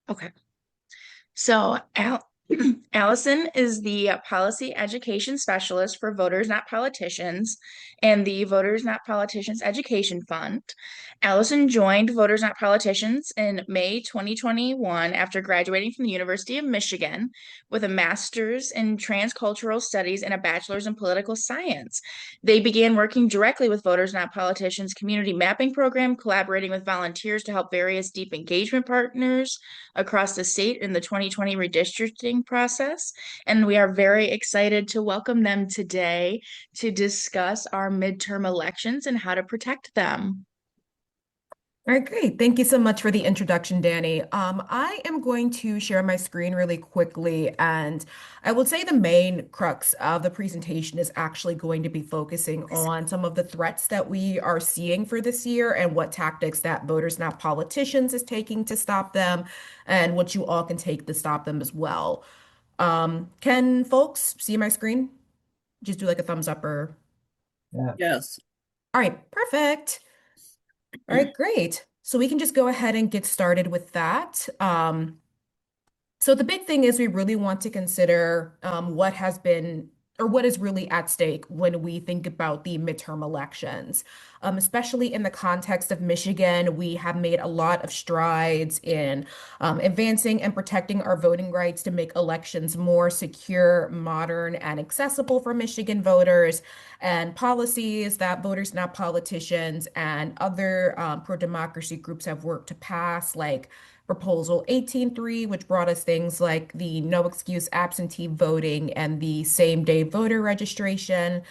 Okay. So, Allison is the Policy Education Specialist for Voters Not Politicians and the Voters Not Politicians Education Fund. Allison joined Voters Not Politicians in May 2021 after graduating from the University of Michigan with a master's in transcultural studies and a bachelor's in political science. They began working directly with Voters Not Politicians community mapping program, collaborating with volunteers to help various deep engagement partners across the state in the 2020 redistricting process. And we are very excited to welcome them today to discuss our midterm elections and how to protect them. All right, great. Thank you so much for the introduction, Danny. I am going to share my screen really quickly, and I would say the main crux of the presentation is actually going to be focusing on some of the threats that we are seeing for this year and what tactics that Voters Not Politicians is taking to stop them, and what you all can take to stop them as well. Can folks see my screen? Just do like a thumbs up or. Yeah. Yes. All right, perfect. All right, great. So we can just go ahead and get started with that. So the big thing is we really want to consider what has been or what is really at stake when we think about the midterm elections. Especially in the context of Michigan, we have made a lot of strides in advancing and protecting our voting rights to make elections more secure, modern, and accessible for Michigan voters, and policies that Voters Not Politicians and other pro-democracy groups have worked to pass, like Proposal 18.3, which brought us things like the no excuse absentee voting and the same day voter registration,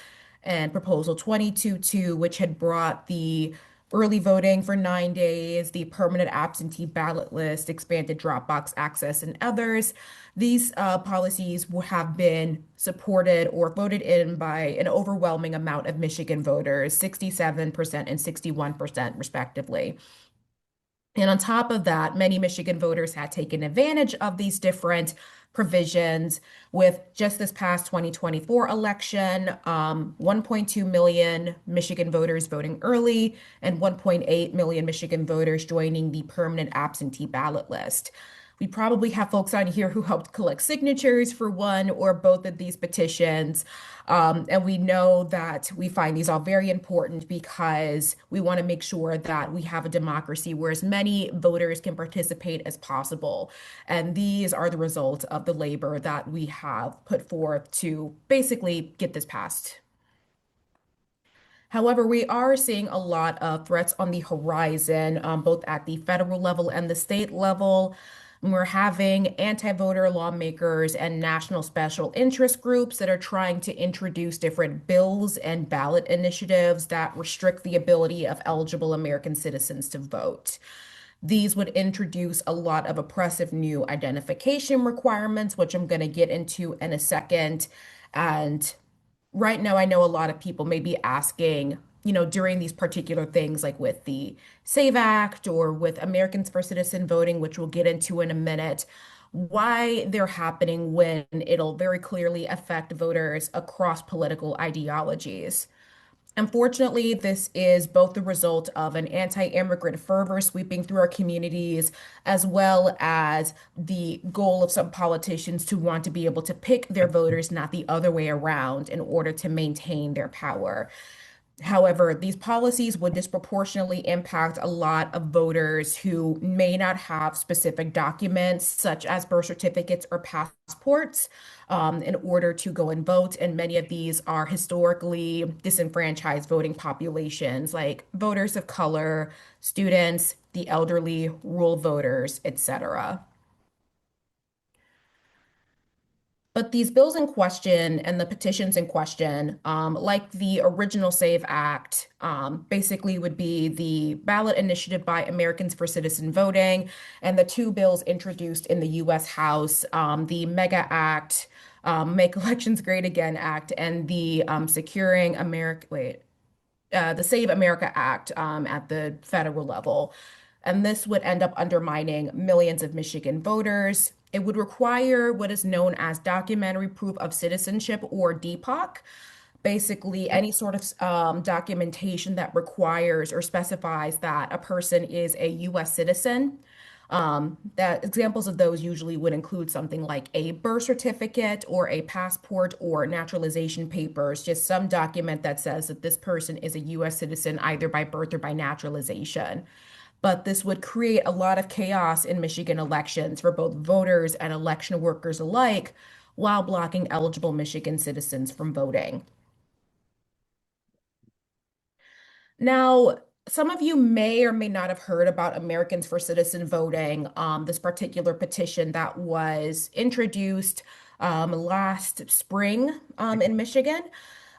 and Proposal 22.2, which had brought the early voting for 9 days, the permanent absentee ballot list, expanded Dropbox access, and others. These policies have been supported or voted in by an overwhelming amount of Michigan voters, 67% and 61%, respectively. And on top of that, many Michigan voters had taken advantage of these different provisions with just this past 2024 election, 1.2 million Michigan voters voting early and 1.8 million Michigan voters joining the permanent absentee ballot list. We probably have folks on here who helped collect signatures for one or both of these petitions. And we know that we find these all very important because we want to make sure that we have a democracy where as many voters can participate as possible. And these are the result of the labor that we have put forth to basically get this passed. However, we are seeing a lot of threats on the horizon, both at the federal level and the state level. We're having anti-voter lawmakers and national special interest groups that are trying to introduce different bills and ballot initiatives that restrict the ability of eligible American citizens to vote. These would introduce a lot of oppressive new identification requirements, which I'm going to get into in a second. And right now, I know a lot of people may be asking, during these particular things, like with the SAVE Act or with Americans for Citizen Voting, which we'll get into in a minute, why they're happening when it'll very clearly affect voters across political ideologies. Unfortunately, this is both the result of an anti-immigrant fervor sweeping through our communities, as well as the goal of some politicians to want to be able to pick their voters, not the other way around, in order to maintain their power. However, these policies would disproportionately impact a lot of voters who may not have specific documents, such as birth certificates or passports, in order to go and vote. And many of these are historically disenfranchised voting populations, like voters of color, students, the elderly, rural voters, etc. But these bills in question and the petitions in question, like the original SAVE Act, basically would be the ballot initiative by Americans for Citizen Voting and the two bills introduced in the U.S. House, the MEGA Act, Make Elections Great Again Act, and the Securing America, the Save America Act at the federal level. And this would end up undermining millions of Michigan voters. It would require what is known as documentary proof of citizenship, or DPOC, basically any sort of documentation that requires or specifies that a person is a U.S. citizen. That examples of those usually would include something like a birth certificate or a passport or naturalization papers, just some document that says that this person is a U.S. citizen either by birth or by naturalization. But this would create a lot of chaos in Michigan elections for both voters and election workers alike, while blocking eligible Michigan citizens from voting. Now, some of you may or may not have heard about Americans for Citizen Voting, this particular petition that was introduced last spring in Michigan.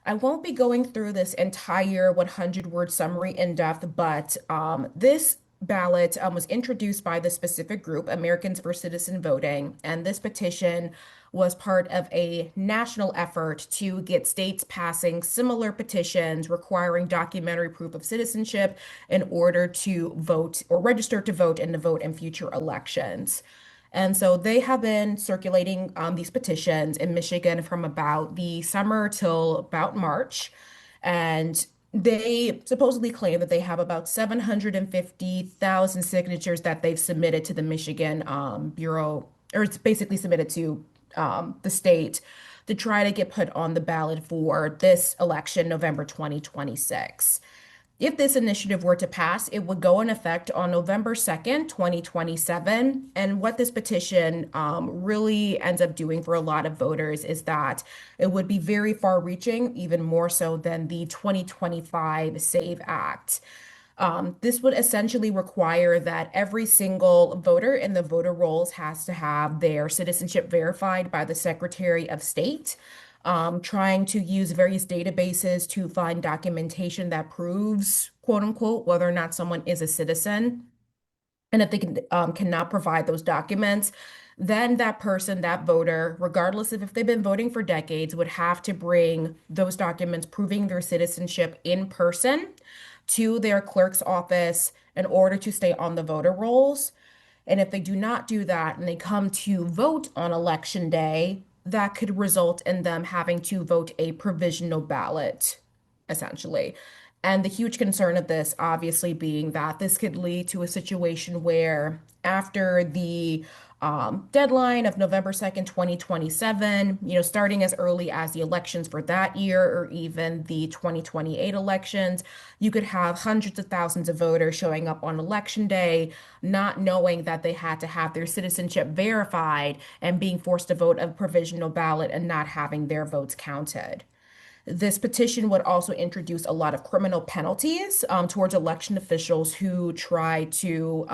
I won't be going through this entire 100-word summary in depth, but this ballot was introduced by the specific group, Americans for Citizen Voting, and this petition was part of a national effort to get states passing similar petitions requiring documentary proof of citizenship in order to vote or register to vote and to vote in future elections. And so they have been circulating these petitions in Michigan from about the summer till about March. And they supposedly claim that they have about 750,000 signatures that they've submitted to the Michigan Bureau, or it's basically submitted to the state to try to get put on the ballot for this election, November 2026. If this initiative were to pass, it would go in effect on November 2nd, 2027. And what this petition really ends up doing for a lot of voters is that it would be very far reaching, even more so than the 2025 SAVE Act. This would essentially require that every single voter in the voter rolls has to have their citizenship verified by the Secretary of State, trying to use various databases to find documentation that proves, quote unquote, whether or not someone is a citizen. And if they cannot provide those documents, then that person, that voter, regardless of if they've been voting for decades, would have to bring those documents proving their citizenship in person to their clerk's office in order to stay on the voter rolls. And if they do not do that and they come to vote on election day, that could result in them having to vote a provisional ballot, essentially. And the huge concern of this, obviously, being that this could lead to a situation where after the deadline of November 2nd, 2027, starting as early as the elections for that year or even the 2028 elections, you could have hundreds of thousands of voters showing up on election day, not knowing that they had to have their citizenship verified and being forced to vote a provisional ballot and not having their votes counted. This petition would also introduce a lot of criminal penalties towards election officials who try to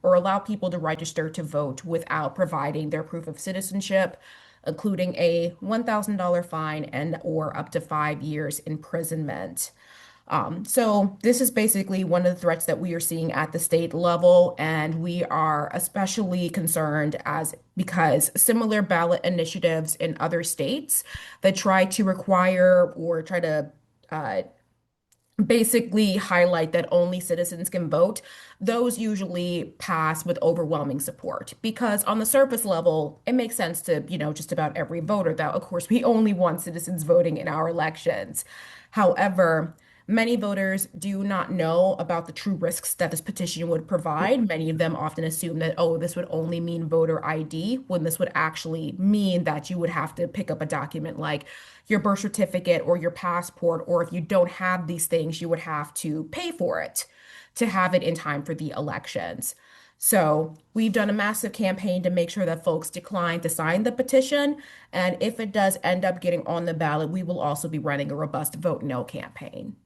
or allow people to register to vote without providing their proof of citizenship, including a $1,000 fine and or up to 5 years imprisonment. So this is basically one of the threats that we are seeing at the state level, and we are especially concerned as because similar ballot initiatives in other states that try to require or try to uh, basically highlight that only citizens can vote, those usually pass with overwhelming support because on the surface level, it makes sense to, just about every voter that, of course, we only want citizens voting in our elections. However, many voters do not know about the true risks that this petition would provide. Many of them often assume that, oh, this would only mean voter ID, when this would actually mean that you would have to pick up a document like your birth certificate or your passport, or if you don't have these things, you would have to pay for it to have it in time for the elections. So we've done a massive campaign to make sure that folks decline to sign the petition. And if it does end up getting on the ballot, we will also be running a robust vote no campaign.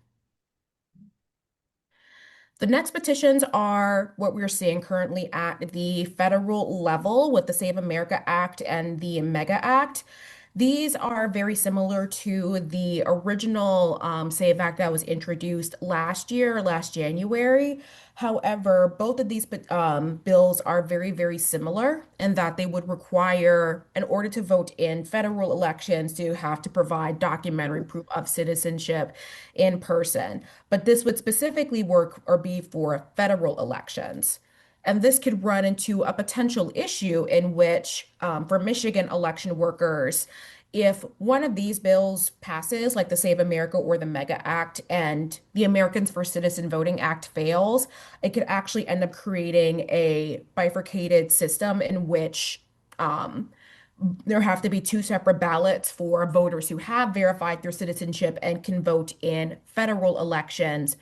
The next petitions are what we're seeing currently at the federal level with the Save America Act and the MEGA Act. These are very similar to the original SAVE Act that was introduced last year, last January. However, both of these bills are very, very similar in that they would require, in order to vote in federal elections, to have to provide documentary proof of citizenship in person. But this would specifically work or be for federal elections. And this could run into a potential issue in which, for Michigan election workers, if one of these bills passes, like the Save America or the MEGA Act, and the Americans for Citizen Voting Act fails, it could actually end up creating a bifurcated system in which um, there have to be two separate ballots for voters who have verified their citizenship and can vote in federal elections,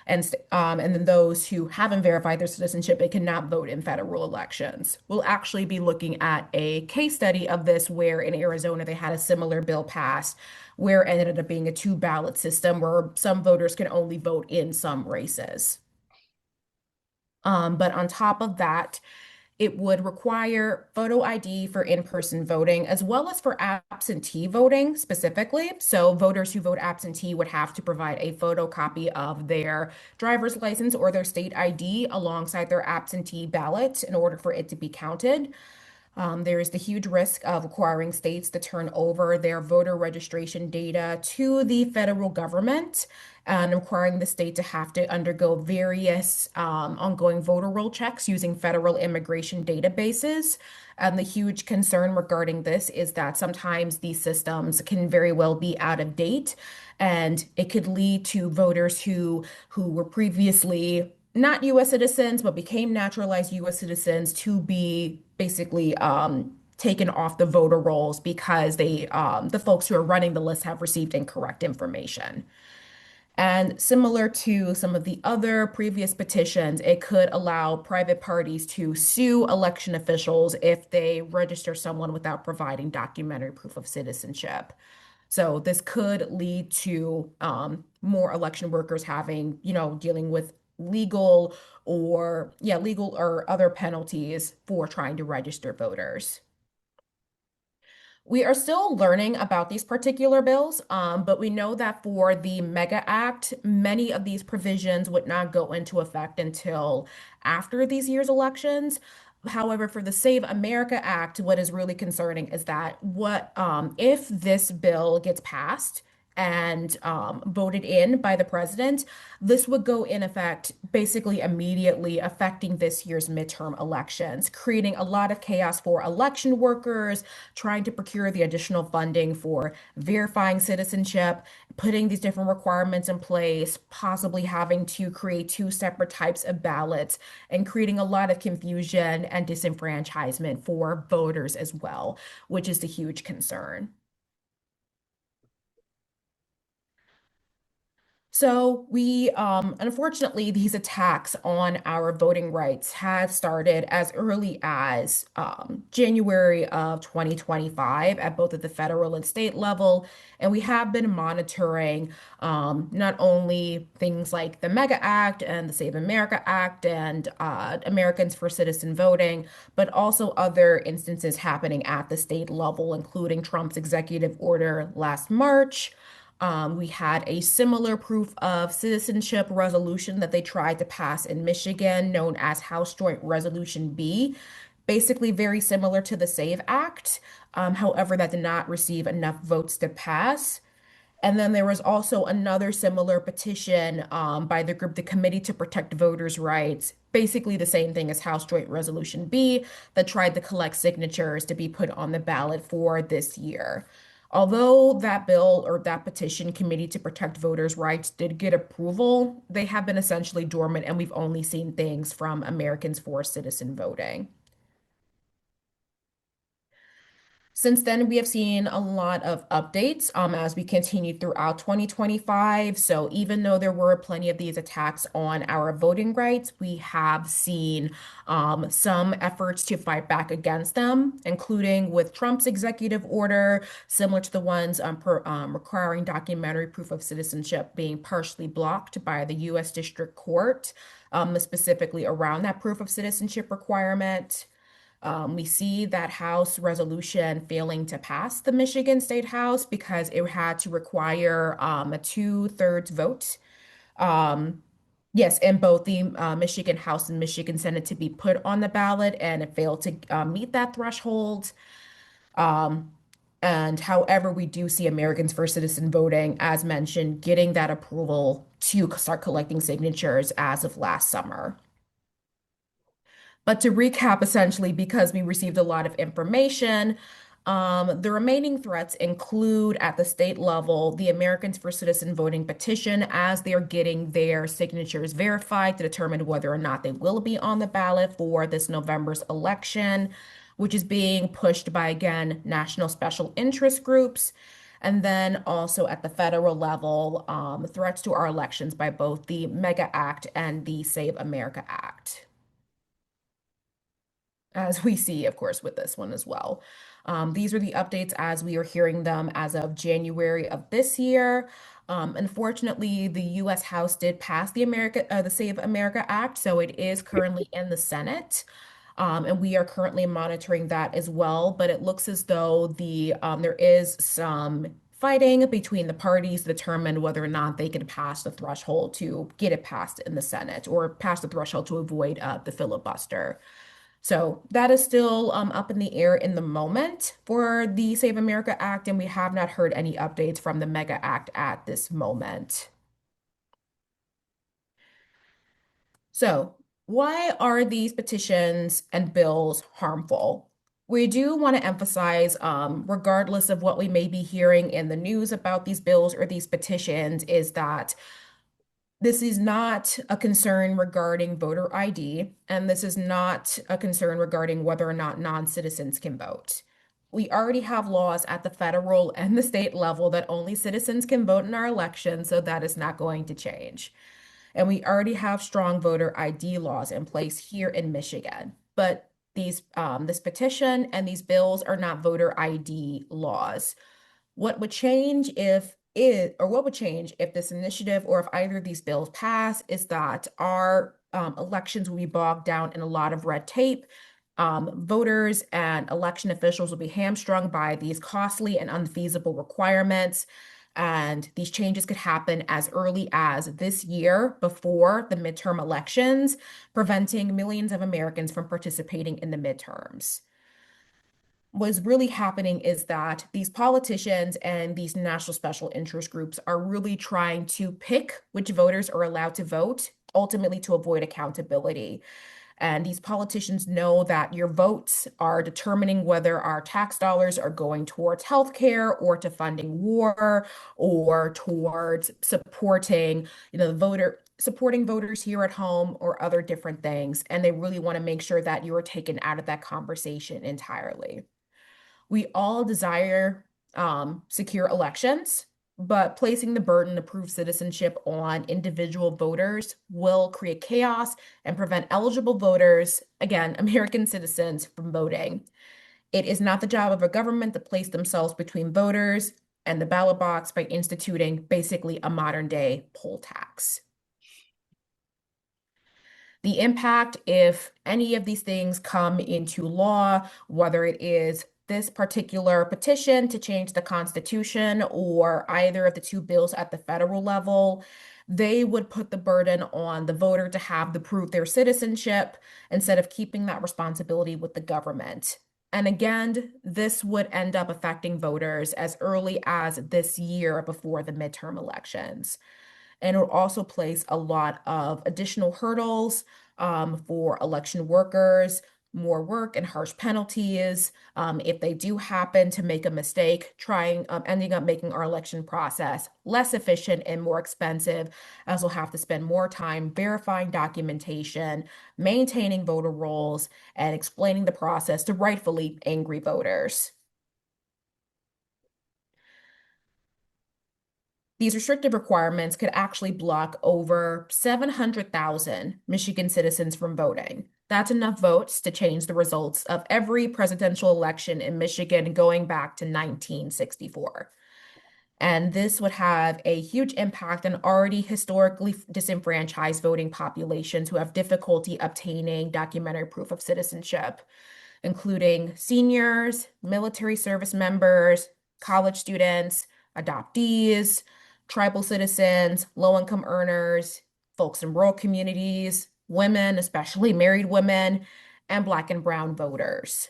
and then those who haven't verified their citizenship and cannot vote in federal elections. We'll actually be looking at a case study of this where in Arizona they had a similar bill passed where it ended up being a two ballot system where some voters can only vote in some races. But on top of that, it would require photo ID for in-person voting as well as for absentee voting specifically. So voters who vote absentee would have to provide a photocopy of their driver's license or their state ID alongside their absentee ballot in order for it to be counted. There is the huge risk of requiring states to turn over their voter registration data to the federal government and requiring the state to have to undergo various ongoing voter roll checks using federal immigration databases. And the huge concern regarding this is that sometimes these systems can very well be out of date, and it could lead to voters who were previously not U.S. citizens, but became naturalized U.S. citizens to be basically taken off the voter rolls because the folks who are running the list have received incorrect information. And similar to some of the other previous petitions, it could allow private parties to sue election officials if they register someone without providing documentary proof of citizenship. So this could lead to more election workers having, dealing with legal or other penalties for trying to register voters. We are still learning about these particular bills, but we know that for the MEGA Act, many of these provisions would not go into effect until after these year's elections. However, for the Save America Act, what is really concerning is that what if this bill gets passed and voted in by the president, this would go in effect basically immediately, affecting this year's midterm elections, creating a lot of chaos for election workers, trying to procure the additional funding for verifying citizenship, putting these different requirements in place, possibly having to create two separate types of ballots, and creating a lot of confusion and disenfranchisement for voters as well, which is the huge concern. So unfortunately, these attacks on our voting rights have started as early as January of 2025 at both at the federal and state level. And we have been monitoring not only things like the MEGA Act and the Save America Act and Americans for Citizen Voting, but also other instances happening at the state level, including Trump's executive order last March. We had a similar proof of citizenship resolution that they tried to pass in Michigan, known as House Joint Resolution B, basically very similar to the SAVE Act. However, that did not receive enough votes to pass. And then there was also another similar petition by the group, the Committee to Protect Voters' Rights, basically the same thing as House Joint Resolution B, that tried to collect signatures to be put on the ballot for this year. Although that bill or that petition, Committee to Protect Voters' Rights, did get approval, they have been essentially dormant, and we've only seen things from Americans for Citizen Voting. Since then, we have seen a lot of updates as we continue throughout 2025. So even though there were plenty of these attacks on our voting rights, we have seen some efforts to fight back against them, including with Trump's executive order, similar to the ones requiring documentary proof of citizenship being partially blocked by the U.S. District Court, specifically around that proof of citizenship requirement. We see that House resolution failing to pass the Michigan State House because it had to require a two-thirds vote. Um, yes, in both the Michigan House and Michigan Senate to be put on the ballot, and it failed to meet that threshold. Um, and however, we do see Americans for Citizen Voting, as mentioned, getting that approval to start collecting signatures as of last summer. But to recap, essentially, because we received a lot of information, The remaining threats include at the state level the Americans for Citizen Voting petition as they are getting their signatures verified to determine whether or not they will be on the ballot for this November's election, which is being pushed by, again, national special interest groups. And then also at the federal level, threats to our elections by both the MEGA Act and the Save America Act, as we see, of course, with this one as well. These are the updates as we are hearing them as of January of this year. Unfortunately, the U.S. House did pass the Save America Act, so it is currently in the Senate. And we are currently monitoring that as well. But it looks as though there is some fighting between the parties to determine whether or not they can pass the threshold to get it passed in the Senate or pass the threshold to avoid the filibuster. So that is still up in the air in the moment for the Save America Act, and we have not heard any updates from the Mega Act at this moment. So, why are these petitions and bills harmful? We do want to emphasize, regardless of what we may be hearing in the news about these bills or these petitions, is that this is not a concern regarding voter ID, and this is not a concern regarding whether or not non-citizens can vote. We already have laws at the federal and the state level that only citizens can vote in our elections, so that is not going to change. And we already have strong voter ID laws in place here in Michigan. But this petition and these bills are not voter ID laws. What would change if this initiative or if either of these bills pass is that our elections will be bogged down in a lot of red tape. Voters and election officials will be hamstrung by these costly and unfeasible requirements. And these changes could happen as early as this year before the midterm elections, preventing millions of Americans from participating in the midterms. What's really happening is that these politicians and these national special interest groups are really trying to pick which voters are allowed to vote, ultimately to avoid accountability. And these politicians know that your votes are determining whether our tax dollars are going towards healthcare or to funding war or towards supporting, supporting voters here at home or other different things. And they really want to make sure that you are taken out of that conversation entirely. We all desire secure elections, but placing the burden to prove citizenship on individual voters will create chaos and prevent eligible voters, again, American citizens, from voting. It is not the job of a government to place themselves between voters and the ballot box by instituting basically a modern day poll tax. The impact, if any of these things come into law, whether it is this particular petition to change the Constitution or either of the two bills at the federal level, they would put the burden on the voter to have to prove their citizenship instead of keeping that responsibility with the government. And again, this would end up affecting voters as early as this year before the midterm elections. And it will also place a lot of additional hurdles for election workers, more work and harsh penalties if they do happen to make a mistake, ending up making our election process less efficient and more expensive, as we'll have to spend more time verifying documentation, maintaining voter rolls, and explaining the process to rightfully angry voters. These restrictive requirements could actually block over 700,000 Michigan citizens from voting. That's enough votes to change the results of every presidential election in Michigan going back to 1964. And this would have a huge impact on already historically disenfranchised voting populations who have difficulty obtaining documentary proof of citizenship, including seniors, military service members, college students, adoptees, tribal citizens, low-income earners, folks in rural communities, women, especially married women, and Black and Brown voters.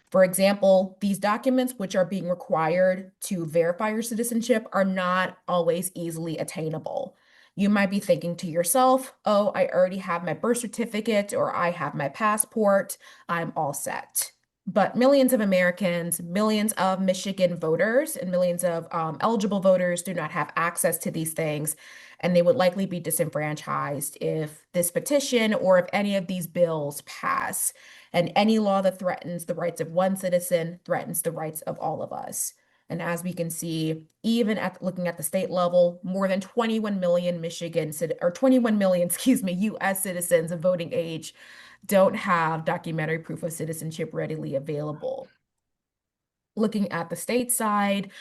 For example, these documents which are being required to verify your citizenship are not always easily attainable. You might be thinking to yourself, oh, I already have my birth certificate or I have my passport, I'm all set. But millions of Americans, millions of Michigan voters, and millions of eligible voters do not have access to these things, and they would likely be disenfranchised if this petition or if any of these bills pass. And any law that threatens the rights of one citizen threatens the rights of all of us. And as we can see, even at looking at the state level, more than 21 million or 21 million, excuse me, US citizens of voting age don't have documentary proof of citizenship readily available. Looking at the state side,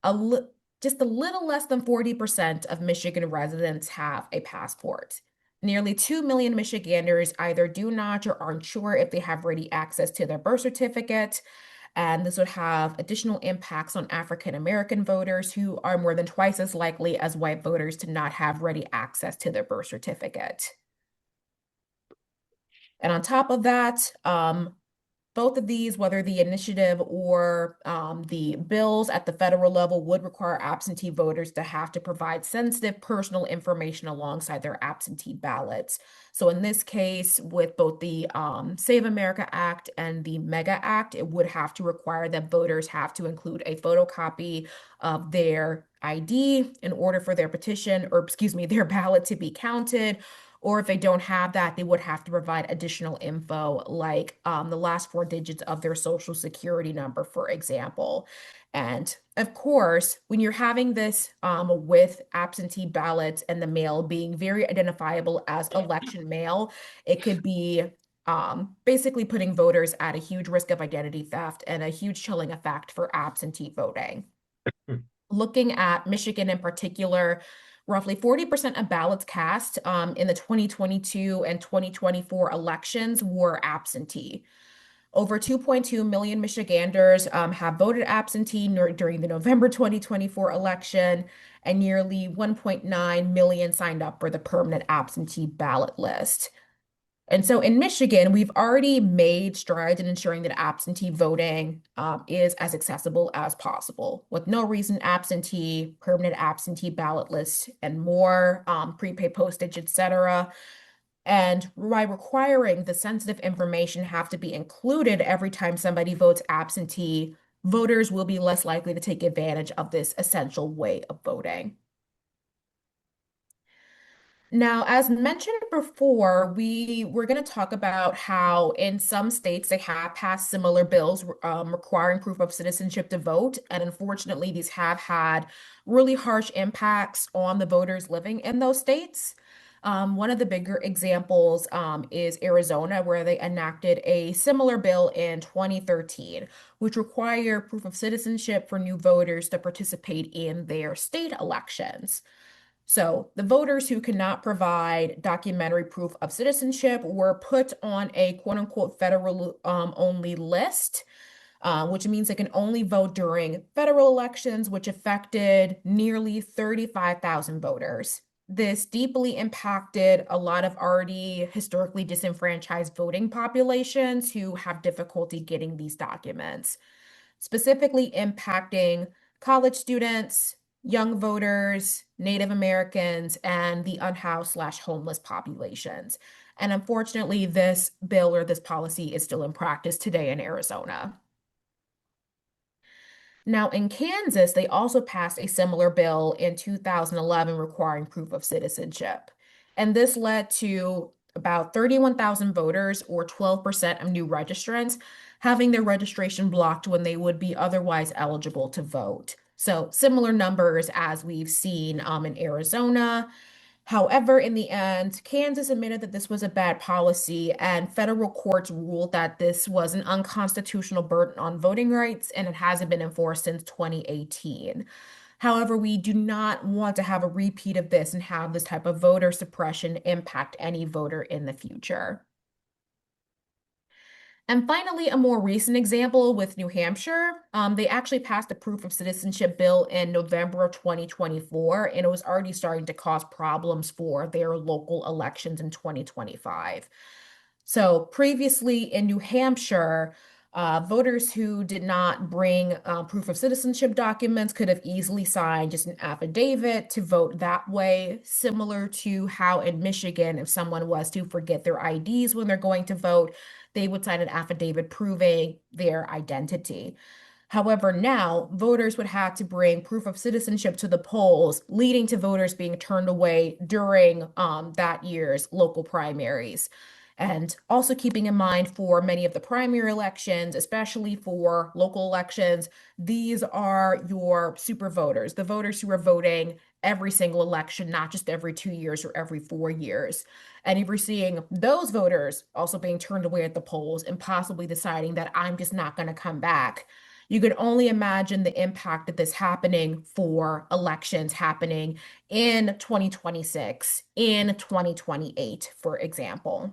a li just a little less than 40% of Michigan residents have a passport. Nearly 2 million Michiganders either do not or aren't sure if they have ready access to their birth certificate. And this would have additional impacts on African American voters who are more than twice as likely as white voters to not have ready access to their birth certificate. And on top of that, both of these, whether the initiative or the bills at the federal level, would require absentee voters to have to provide sensitive personal information alongside their absentee ballots. So in this case, with both the Save America Act and the MEGA Act, it would have to require that voters have to include a photocopy of their ID in order for their petition, or excuse me, their ballot to be counted. Or if they don't have that, they would have to provide additional info like the last four digits of their social security number, for example. And of course, when you're having this with absentee ballots and the mail being very identifiable as election mail, it could be basically putting voters at a huge risk of identity theft and a huge chilling effect for absentee voting. Looking at Michigan in particular, roughly 40% of ballots cast in the 2022 and 2024 elections were absentee. Over 2.2 million Michiganders have voted absentee during the November 2024 election, and nearly 1.9 million signed up for the permanent absentee ballot list. And so in Michigan, we've already made strides in ensuring that absentee voting is as accessible as possible, with no reason absentee, permanent absentee ballot lists, and more prepaid postage, etc. And by requiring the sensitive information have to be included every time somebody votes absentee, voters will be less likely to take advantage of this essential way of voting. Now, as mentioned before, we're going to talk about how in some states they have passed similar bills requiring proof of citizenship to vote. And unfortunately, these have had really harsh impacts on the voters living in those states. One of the bigger examples is Arizona, where they enacted a similar bill in 2013, which require proof of citizenship for new voters to participate in their state elections. So the voters who cannot provide documentary proof of citizenship were put on a quote unquote federal only list, which means they can only vote during federal elections, which affected nearly 35,000 voters. This deeply impacted a lot of already historically disenfranchised voting populations who have difficulty getting these documents, specifically impacting college students, young voters, Native Americans, and the unhoused/homeless populations. And unfortunately, this bill or this policy is still in practice today in Arizona. Now, in Kansas, they also passed a similar bill in 2011 requiring proof of citizenship. And this led to about 31,000 voters, or 12% of new registrants, having their registration blocked when they would be otherwise eligible to vote. So, similar numbers as we've seen in Arizona. However, in the end, Kansas admitted that this was a bad policy, and federal courts ruled that this was an unconstitutional burden on voting rights, and it hasn't been enforced since 2018. However, we do not want to have a repeat of this and have this type of voter suppression impact any voter in the future. And finally, a more recent example with New Hampshire. They actually passed a proof of citizenship bill in November of 2024, and it was already starting to cause problems for their local elections in 2025. So previously in New Hampshire, voters who did not bring proof of citizenship documents could have easily signed just an affidavit to vote that way, similar to how in Michigan, if someone was to forget their IDs when they're going to vote, they would sign an affidavit proving their identity. However, now voters would have to bring proof of citizenship to the polls, leading to voters being turned away during that year's local primaries. And also keeping in mind for many of the primary elections, especially for local elections, these are your super voters, the voters who are voting every single election, not just every 2 years or every 4 years. And if you're seeing those voters also being turned away at the polls and possibly deciding that I'm just not going to come back, you can only imagine the impact of this happening for elections happening in 2026, in 2028, for example.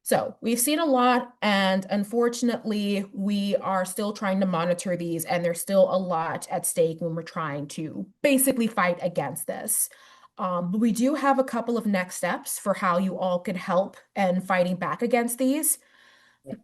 So we've seen a lot, and unfortunately, we are still trying to monitor these, and there's still a lot at stake when we're trying to basically fight against this. But we do have a couple of next steps for how you all could help in fighting back against these.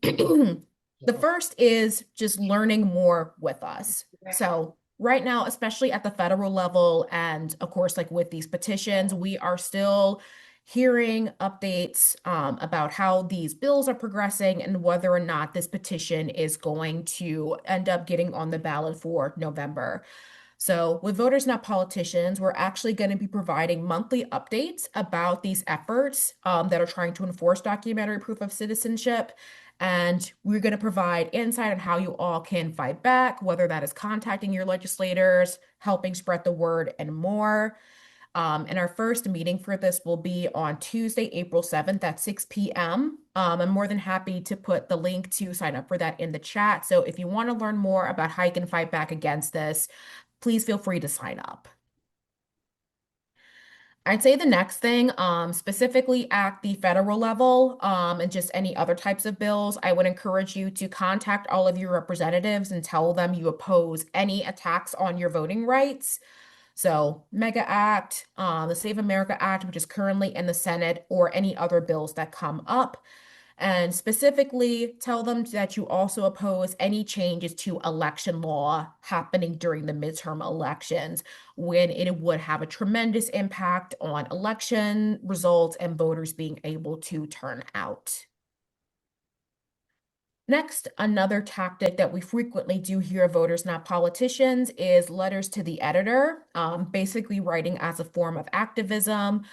The first is just learning more with us. So right now, especially at the federal level, and of course, like with these petitions, we are still hearing updates about how these bills are progressing and whether or not this petition is going to end up getting on the ballot for November. So, with Voters Not Politicians, we're actually going to be providing monthly updates about these efforts that are trying to enforce documentary proof of citizenship. And we're going to provide insight on how you all can fight back, whether that is contacting your legislators, helping spread the word, and more. And our first meeting for this will be on Tuesday, April 7th at 6 p.m. I'm more than happy to put the link to sign up for that in the chat. So if you want to learn more about how you can fight back against this, please feel free to sign up. I'd say the next thing, specifically at the federal level, and just any other types of bills, I would encourage you to contact all of your representatives and tell them you oppose any attacks on your voting rights. So, MEGA Act, the Save America Act, which is currently in the Senate, or any other bills that come up. And specifically, tell them that you also oppose any changes to election law happening during the midterm elections, when it would have a tremendous impact on election results and voters being able to turn out. Next, another tactic that we frequently do hear voters, not politicians, is letters to the editor, basically writing as a form of activism.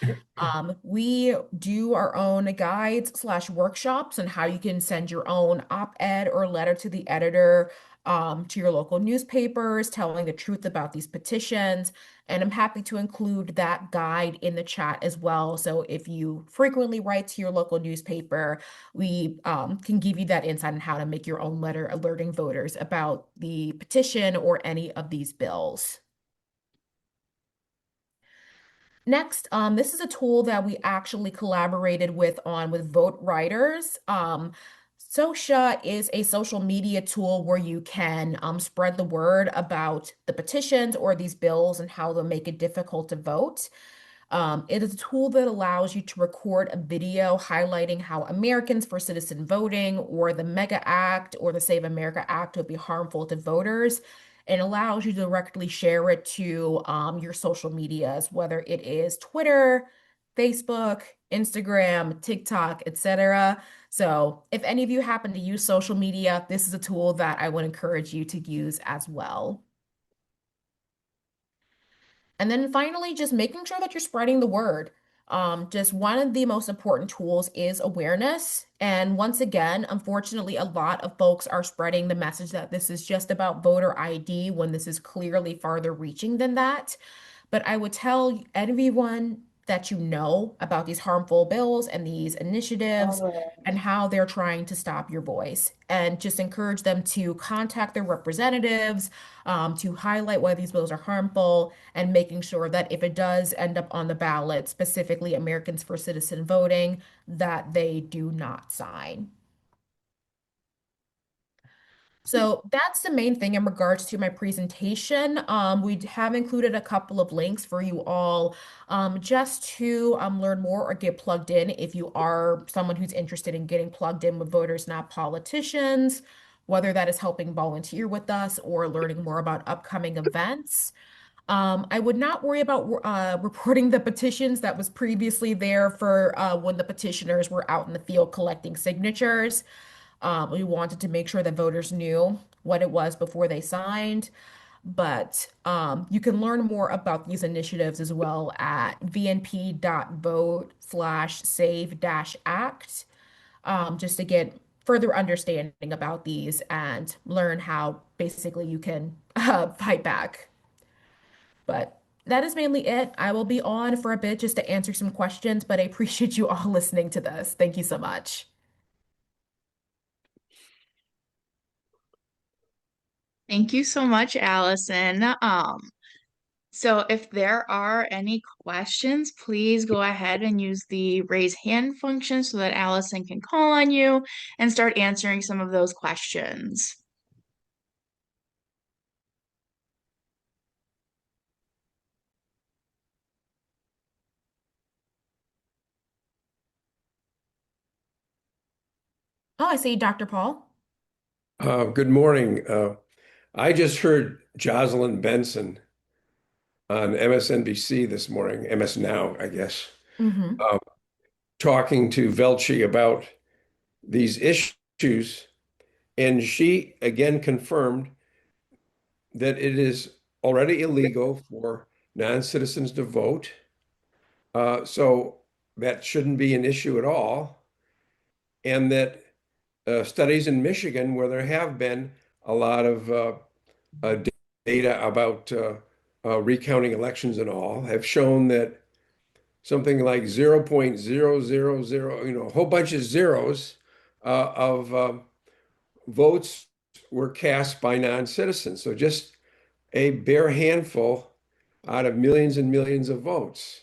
We do our own guides/workshops on how you can send your own op-ed or letter to the editor, to your local newspapers, telling the truth about these petitions. And I'm happy to include that guide in the chat as well. So if you frequently write to your local newspaper, we can give you that insight on how to make your own letter alerting voters about the petition or any of these bills. Next, this is a tool that we actually collaborated with Vote Writers. Sosha is a social media tool where you can spread the word about the petitions or these bills and how they'll make it difficult to vote. It is a tool that allows you to record a video highlighting how Americans for Citizen Voting or the MEGA Act or the Save America Act would be harmful to voters, and allows you to directly share it to your social medias, whether it is Twitter, Facebook, Instagram, TikTok, etc. So if any of you happen to use social media, this is a tool that I would encourage you to use as well. And then finally, just making sure that you're spreading the word. Just one of the most important tools is awareness. And once again, unfortunately, a lot of folks are spreading the message that this is just about voter ID when this is clearly farther reaching than that. But I would tell everyone that you know about these harmful bills and these initiatives and how they're trying to stop your voice, and just encourage them to contact their representatives, to highlight why these bills are harmful, and making sure that if it does end up on the ballot, specifically Americans for Citizen Voting, that they do not sign. So that's the main thing in regards to my presentation. We have included a couple of links for you all, just to learn more or get plugged in if you are someone who's interested in getting plugged in with Voters Not Politicians, whether that is helping volunteer with us or learning more about upcoming events. I would not worry about reporting the petitions that was previously there for when the petitioners were out in the field collecting signatures. We wanted to make sure that voters knew what it was before they signed. But you can learn more about these initiatives as well at vnp.vote/save-act, just to get further understanding about these and learn how basically you can fight back. But that is mainly it. I will be on for a bit just to answer some questions, but I appreciate you all listening to this. Thank you so much. Thank you so much, Allison. So if there are any questions, please go ahead and use the raise hand function so that Allison can call on you and start answering some of those questions. Oh, I see, Dr. Paul. Good morning. I just heard Jocelyn Benson on MSNBC this morning, MS Now, I guess, Mm-hmm. uh, talking to Velchi about these issues. And she again confirmed that it is already illegal for non-citizens to vote. So that shouldn't be an issue at all. And that studies in Michigan, where there have been a lot of uh, data about recounting elections and all have shown that something like 0.000, a whole bunch of zeros of votes were cast by non-citizens. So just a bare handful out of millions and millions of votes.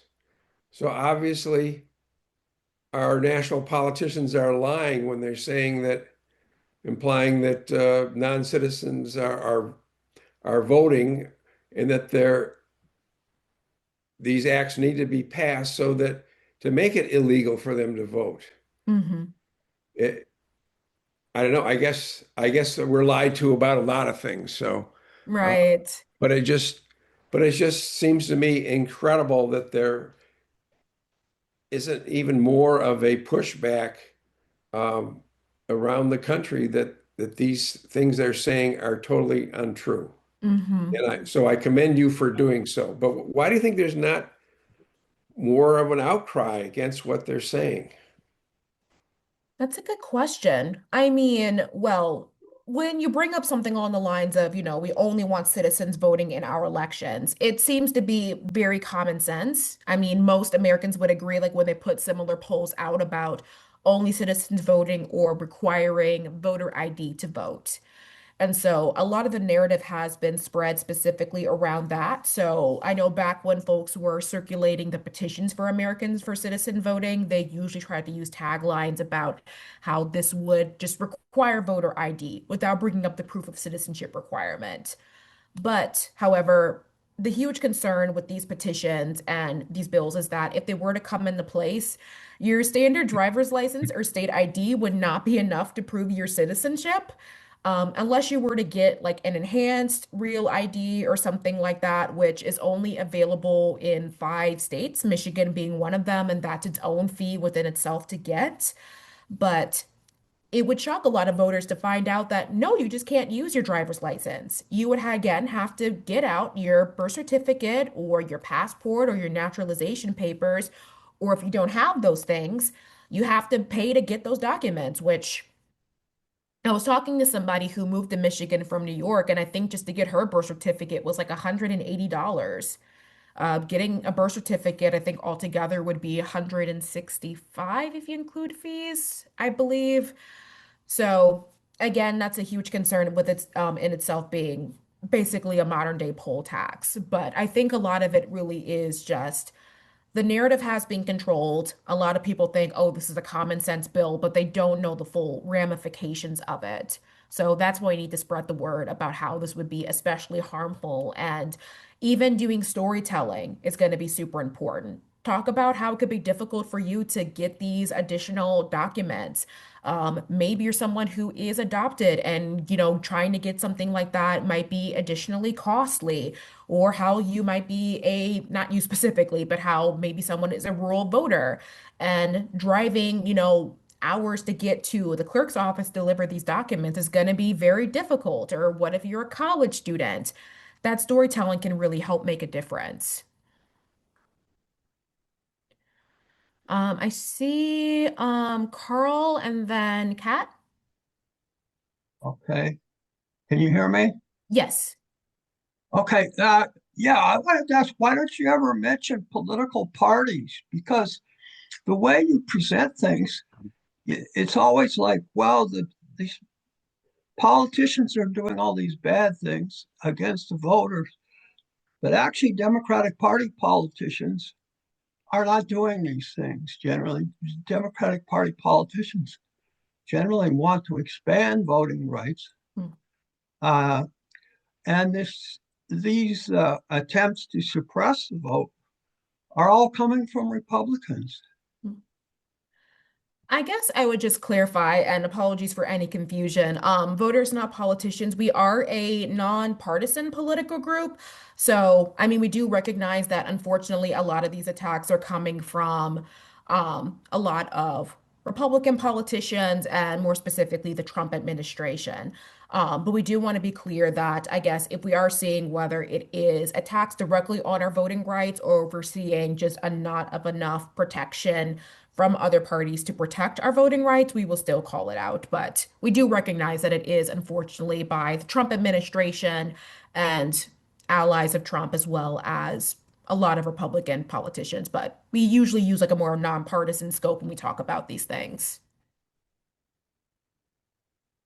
So obviously, our national politicians are lying when they're saying that, implying that non-citizens are voting and that these acts need to be passed so that to make it illegal for them to vote. Mm-hmm. It, I don't know. I guess we're lied to about a lot of things. So, uh, Right. but it just seems to me incredible that there isn't even more of a pushback um, around the country that these things they're saying are totally untrue. Mm-hmm. So I commend you for doing so. But why do you think there's not more of an outcry against what they're saying? That's a good question. I mean, well, when you bring up something along the lines of, we only want citizens voting in our elections, it seems to be very common sense. I mean, most Americans would agree, like when they put similar polls out about only citizens voting or requiring voter ID to vote. And so a lot of the narrative has been spread specifically around that. So I know back when folks were circulating the petitions for Americans for citizen voting, they usually tried to use taglines about how this would just require voter ID without bringing up the proof of citizenship requirement. But, however, the huge concern with these petitions and these bills is that if they were to come into place, your standard driver's license or state ID would not be enough to prove your citizenship, unless you were to get like an enhanced real ID or something like that, which is only available in 5 states, Michigan being one of them, and that's its own fee within itself to get. But it would shock a lot of voters to find out that no, you just can't use your driver's license. You would again have to get out your birth certificate or your passport or your naturalization papers, or if you don't have those things, you have to pay to get those documents, which I was talking to somebody who moved to Michigan from New York, and I think just to get her birth certificate was like $180. Getting a birth certificate, I think altogether would be 165 if you include fees, I believe. So again, that's a huge concern with its in itself being basically a modern day poll tax. But I think a lot of it really is just the narrative has been controlled. A lot of people think, oh, this is a common sense bill, but they don't know the full ramifications of it. So that's why we need to spread the word about how this would be especially harmful. And even doing storytelling is going to be super important. talk about how it could be difficult for you to get these additional documents. Maybe you're someone who is adopted and, trying to get something like that might be additionally costly, or how you might be not you specifically, but how maybe someone is a rural voter and driving, hours to get to the clerk's office to deliver these documents is going to be very difficult. Or what if you're a college student? That storytelling can really help make a difference. I see Carl and then Kat. Okay. Can you hear me? Yes. Okay. Yeah, I wanted to ask, why don't you ever mention political parties? Because the way you present things, it's always like, well, these politicians are doing all these bad things against the voters, but actually Democratic Party politicians are not doing these things generally. Democratic Party politicians generally want to expand voting rights. Mm, Uh, and these attempts to suppress the vote are all coming from Republicans. mm. I guess I would just clarify, and apologies for any confusion. Voters Not Politicians, we are a nonpartisan political group. So, I mean, we do recognize that unfortunately a lot of these attacks are coming from a lot of Republican politicians and more specifically the Trump administration. But we do want to be clear that I guess if we are seeing whether it is attacks directly on our voting rights or if we're seeing just a not of enough protection from other parties to protect our voting rights, we will still call it out. But we do recognize that it is unfortunately by the Trump administration and allies of Trump, as well as a lot of Republican politicians. But we usually use like a more nonpartisan scope when we talk about these things.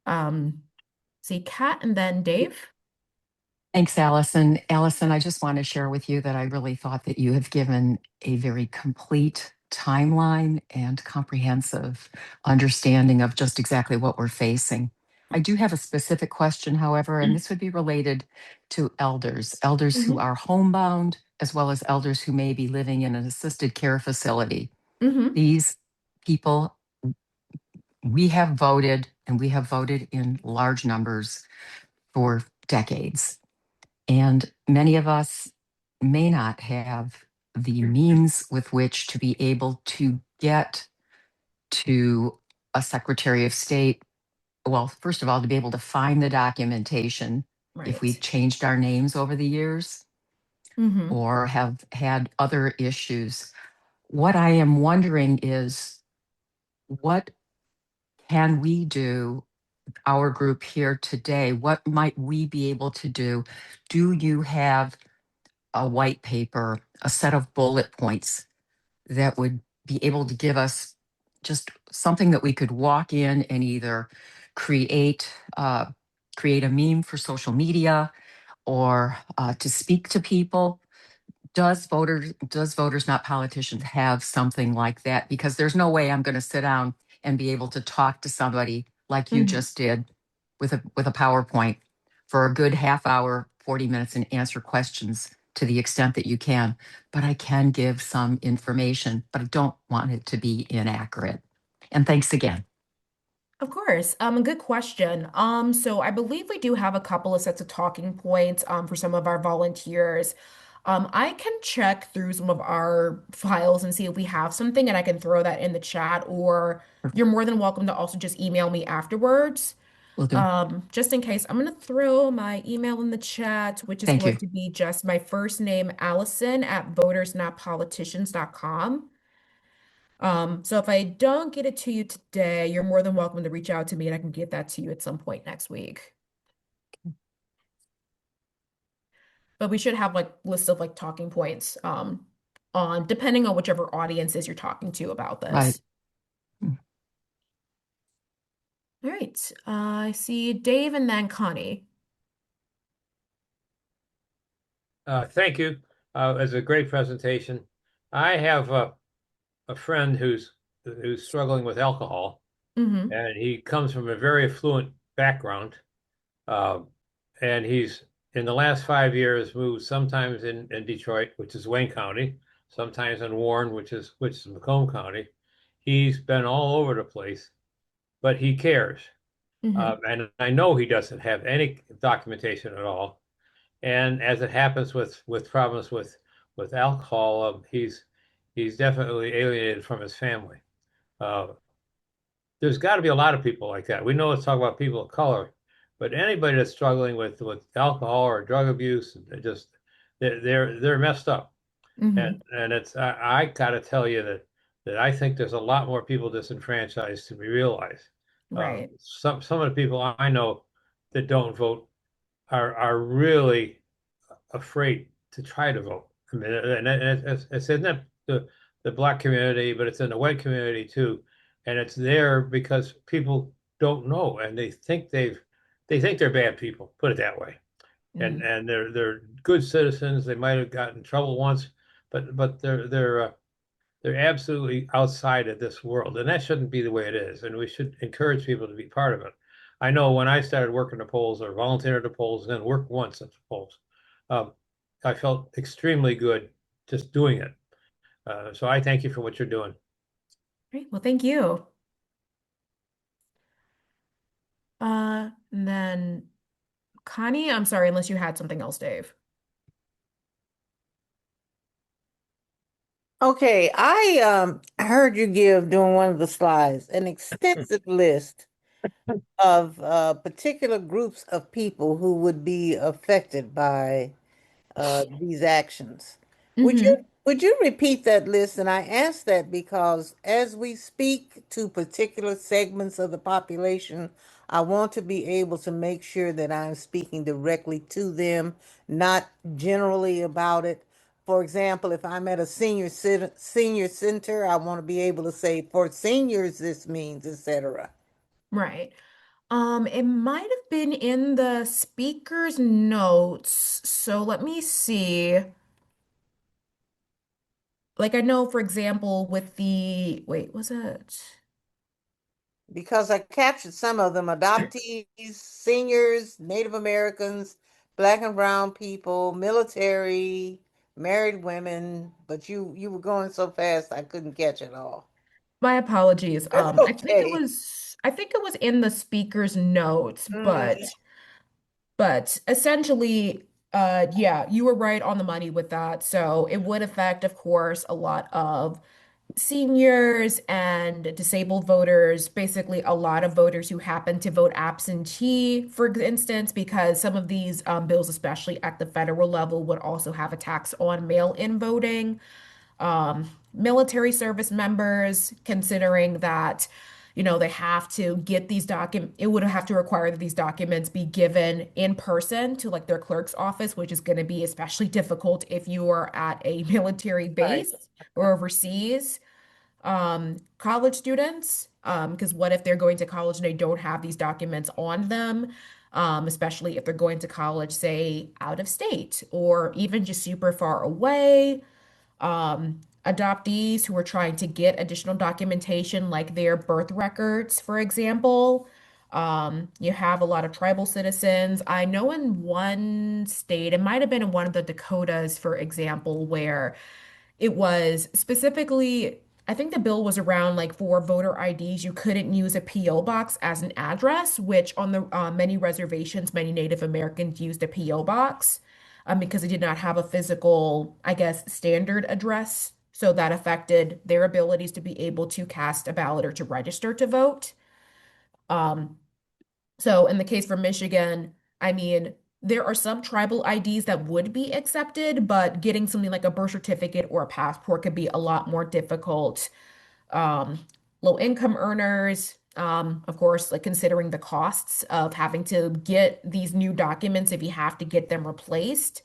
Um, See Kat and then Dave. Thanks, Allison. Allison, I just want to share with you that I really thought that you have given a very complete timeline and comprehensive understanding of just exactly what we're facing. I do have a specific question, however, and this would be related to elders who Hmm. are homebound, as well as elders who may be living in an assisted care facility. Hmm. These people, we have voted, and we have voted in large numbers for decades. And many of us may not have the means with which to be able to get to a Secretary of State. Well, first of all, to be able to find the documentation if we've Right. changed our names over the years Hmm. or have had other issues. What I am wondering is, what can we do, our group here today? What might we be able to do? Do you have a white paper, a set of bullet points that would be able to give us just something that we could walk in and either create create a meme for social media or to speak to people? Does voters not politicians have something like that? Because there's no way I'm going to sit down and be able to talk to somebody like you Hmm. just did with a PowerPoint for a good half hour, 40 minutes, and answer questions to the extent that you can. But I can give some information, but I don't want it to be inaccurate. And thanks again. Of course. A good question. So I believe we do have a couple of sets of talking points for some of our volunteers. I can check through some of our files and see if we have something, and I can throw that in the chat, or you're more than welcome to also just email me afterwards. Will do. Just in case, I'm gonna throw my email in the chat, which is Thank going you. to be just my first name, Allison at votersnotpoliticians.com. So if I don't get it to you today, you're more than welcome to reach out to me and I can get that to you at some point next week. But we should have like list of like talking points on depending on whichever audiences you're talking to about Right. this. All right. I see Dave and then Connie. Thank you. It was a great presentation. I have a friend who's struggling with alcohol, Mm-hmm. and he comes from a very affluent background. Uh, and he's in the last 5 years moved sometimes in Detroit, which is Wayne County, sometimes in Warren, which is Macomb County. He's been all over the place, but he cares. And I know he doesn't have any documentation at all. And as it happens with problems with alcohol, he's definitely alienated from his family. Uh, there's got to be a lot of people like that. We know let's talk about people of color, but anybody that's struggling with alcohol or drug abuse, they're messed up. And it's I got to tell you that I think there's a lot more people disenfranchised than we realize. Right. Some of the people I know that don't vote are really afraid to try to vote. I mean, and it's in the black community, but it's in the white community too, and it's there because people don't know and they think they're bad people. Put it that way, and they're good citizens. They might have gotten in trouble once, but they're absolutely outside of this world, and that shouldn't be the way it is. And we should encourage people to be part of it. I know when I started working the polls or volunteered at the polls and then worked once at the polls, um, I felt extremely good just doing it. So I thank you for what you're doing. Great. Well, thank you. And then Connie, I'm sorry, unless you had something else, Dave. Okay, I heard you give during one of the slides an extensive list of particular groups of people who would be affected by these actions. Would you repeat that list? And I ask that because as we speak to particular segments of the population, I want to be able to make sure that I'm speaking directly to them, not generally about it. For example, if I'm at a senior center, I want to be able to say, for seniors, this means, etc. Right. It might have been in the speaker's notes. So let me see. Like I know, for example, with the, wait, was it? Because I captured some of them, adoptees, seniors, Native Americans, Black and brown people, military, married women, but you were going so fast I couldn't catch it all. My apologies. That's okay. I think it was in the speaker's notes, Mm, but essentially, yeah, you were right on the money with that. So it would affect, of course, a lot of seniors and disabled voters, basically a lot of voters who happen to vote absentee, for instance, because some of these bills, especially at the federal level, would also have a tax on mail-in voting. Military service members, considering that, they have to get these it would have to require that these documents be given in person to like their clerk's office, which is going to be especially difficult if you are at a military right. base or overseas. College students, because what if they're going to college and they don't have these documents on them, especially if they're going to college, say, out of state or even just super far away. Adoptees who are trying to get additional documentation, like their birth records, for example. You have a lot of tribal citizens. I know in one state, it might have been in one of the Dakotas, for example, where it was specifically, I think the bill was around like for voter IDs, you couldn't use a PO box as an address, which on the many reservations, many Native Americans used a PO box because it did not have a physical, I guess, standard address. So that affected their abilities to be able to cast a ballot or to register to vote. Um, so in the case for Michigan, I mean, there are some tribal IDs that would be accepted, but getting something like a birth certificate or a passport could be a lot more difficult. Um, Low income earners, of course, like considering the costs of having to get these new documents if you have to get them replaced.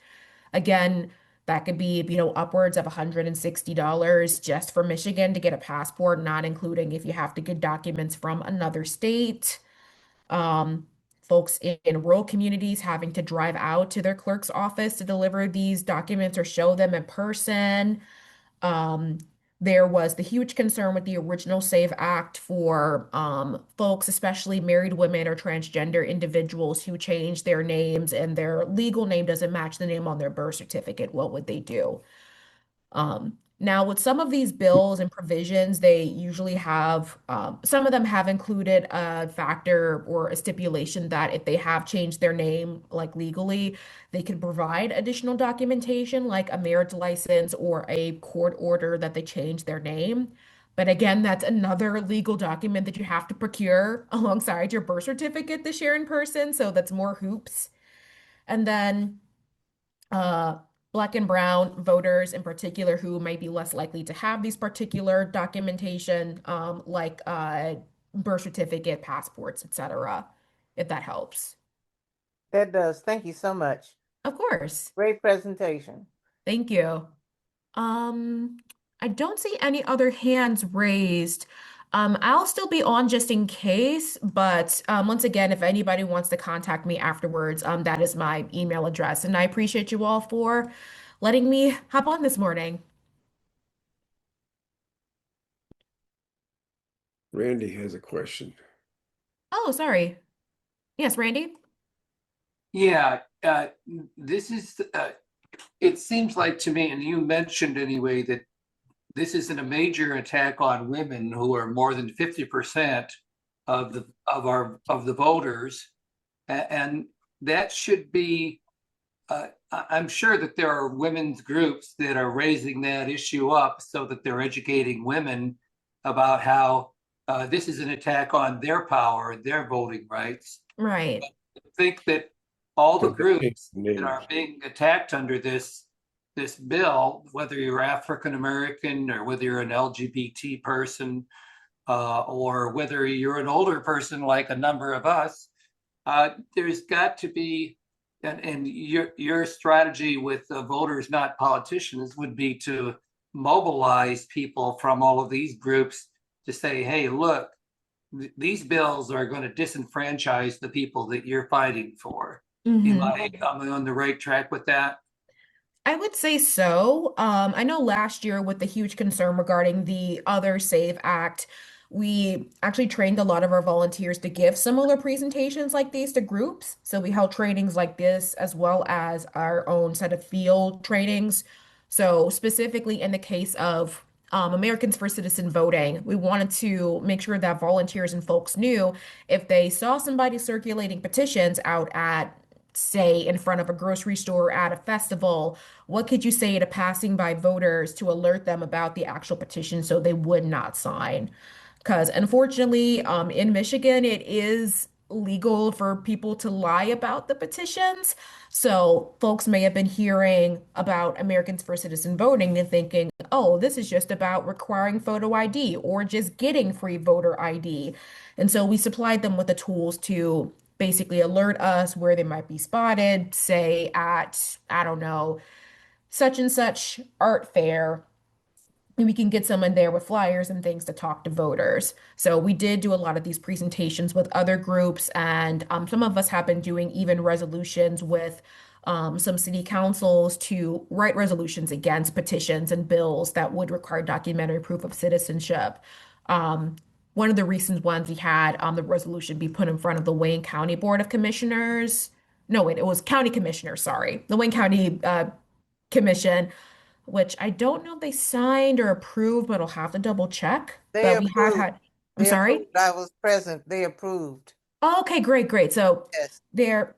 Again, that could be, upwards of $160 just for Michigan to get a passport, not including if you have to get documents from another state. um, Folks in rural communities having to drive out to their clerk's office to deliver these documents or show them in person. Um, there was the huge concern with the original SAVE Act for folks, especially married women or transgender individuals who change their names and their legal name doesn't match the name on their birth certificate. What would they do? Now, with some of these bills and provisions, they usually have, some of them have included a factor or a stipulation that if they have changed their name, like legally, they can provide additional documentation, like a marriage license or a court order that they change their name. But again, that's another legal document that you have to procure alongside your birth certificate to share in person. So that's more hoops. And then, uh, Black and brown voters in particular who may be less likely to have these particular documentation, like birth certificate, passports, etc., if that helps. That does. Thank you so much. Of course. Great presentation. Thank you. Um, I don't see any other hands raised. I'll still be on just in case, but once again, if anybody wants to contact me afterwards, that is my email address. And I appreciate you all for letting me hop on this morning. Randy has a question. Oh, sorry. Yes, Randy? Yeah, this is, it seems like to me, and you mentioned anyway, that this isn't a major attack on women who are more than 50% of the voters. And that should be, I'm sure that there are women's groups that are raising that issue up so that they're educating women about how this is an attack on their power, their voting rights. Right. I think that all the So groups names. that are being attacked under this bill, whether you're African American or whether you're an LGBT person, or whether you're an older person like a number of us, there's got to be, and your strategy with the voters, not politicians, would be to mobilize people from all of these groups to say, hey, look, these bills are going to disenfranchise the people that you're fighting for. Am I on the right track with that? I would say so. I know last year with the huge concern regarding the Other Save Act, we actually trained a lot of our volunteers to give similar presentations like these to groups. So we held trainings like this as well as our own set of field trainings. So specifically in the case of Americans for Citizen Voting, we wanted to make sure that volunteers and folks knew if they saw somebody circulating petitions out at, say, in front of a grocery store at a festival, what could you say to passing by voters to alert them about the actual petition so they would not sign? Because unfortunately, in Michigan, it is legal for people to lie about the petitions. So folks may have been hearing about Americans for Citizen Voting and thinking, oh, this is just about requiring photo ID or just getting free voter ID. And so we supplied them with the tools to basically alert us where they might be spotted, say at, I don't know, such and such art fair, and we can get someone there with flyers and things to talk to voters. So we did do a lot of these presentations with other groups, and some of us have been doing even resolutions with some city councils to write resolutions against petitions and bills that would require documentary proof of citizenship. Um, One of the recent ones we had the resolution be put in front of the Wayne County Board of Commissioners. No, wait, it was County Commissioners, sorry. The Wayne County Commission, which I don't know if they signed or approved, but I'll have to double check. They But we have approved. had, I'm They sorry? approved. I was present. They approved. Oh, okay, great, great. So Yes. they're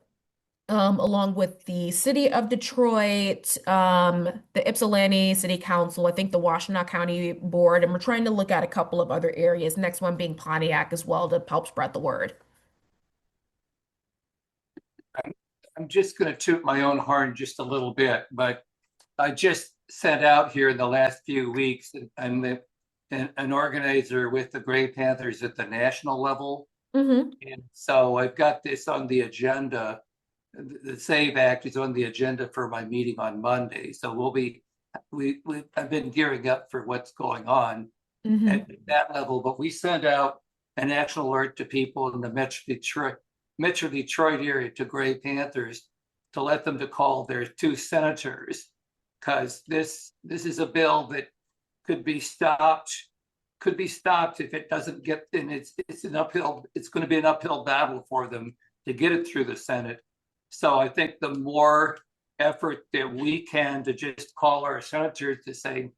along with the city of Detroit, the Ypsilanti City Council, I think the Washtenaw County Board, and we're trying to look at a couple of other areas. Next one being Pontiac as well to help spread the word. I'm just going to toot my own horn just a little bit, but I just sent out here in the last few weeks, I'm an organizer with the Gray Panthers at the national level. Mm-hmm. And so I've got this on the agenda. The SAVE Act is on the agenda for my meeting on Monday. So I've been gearing up for what's going on Mm-hmm. at that level, but we sent out an action alert to people in the Metro Detroit area, to Gray Panthers, to let them to call their two senators, because this is a bill that could be stopped if it doesn't get, and it's going to be an uphill battle for them to get it through the Senate. So I think the more effort that we can to just call our senators to say,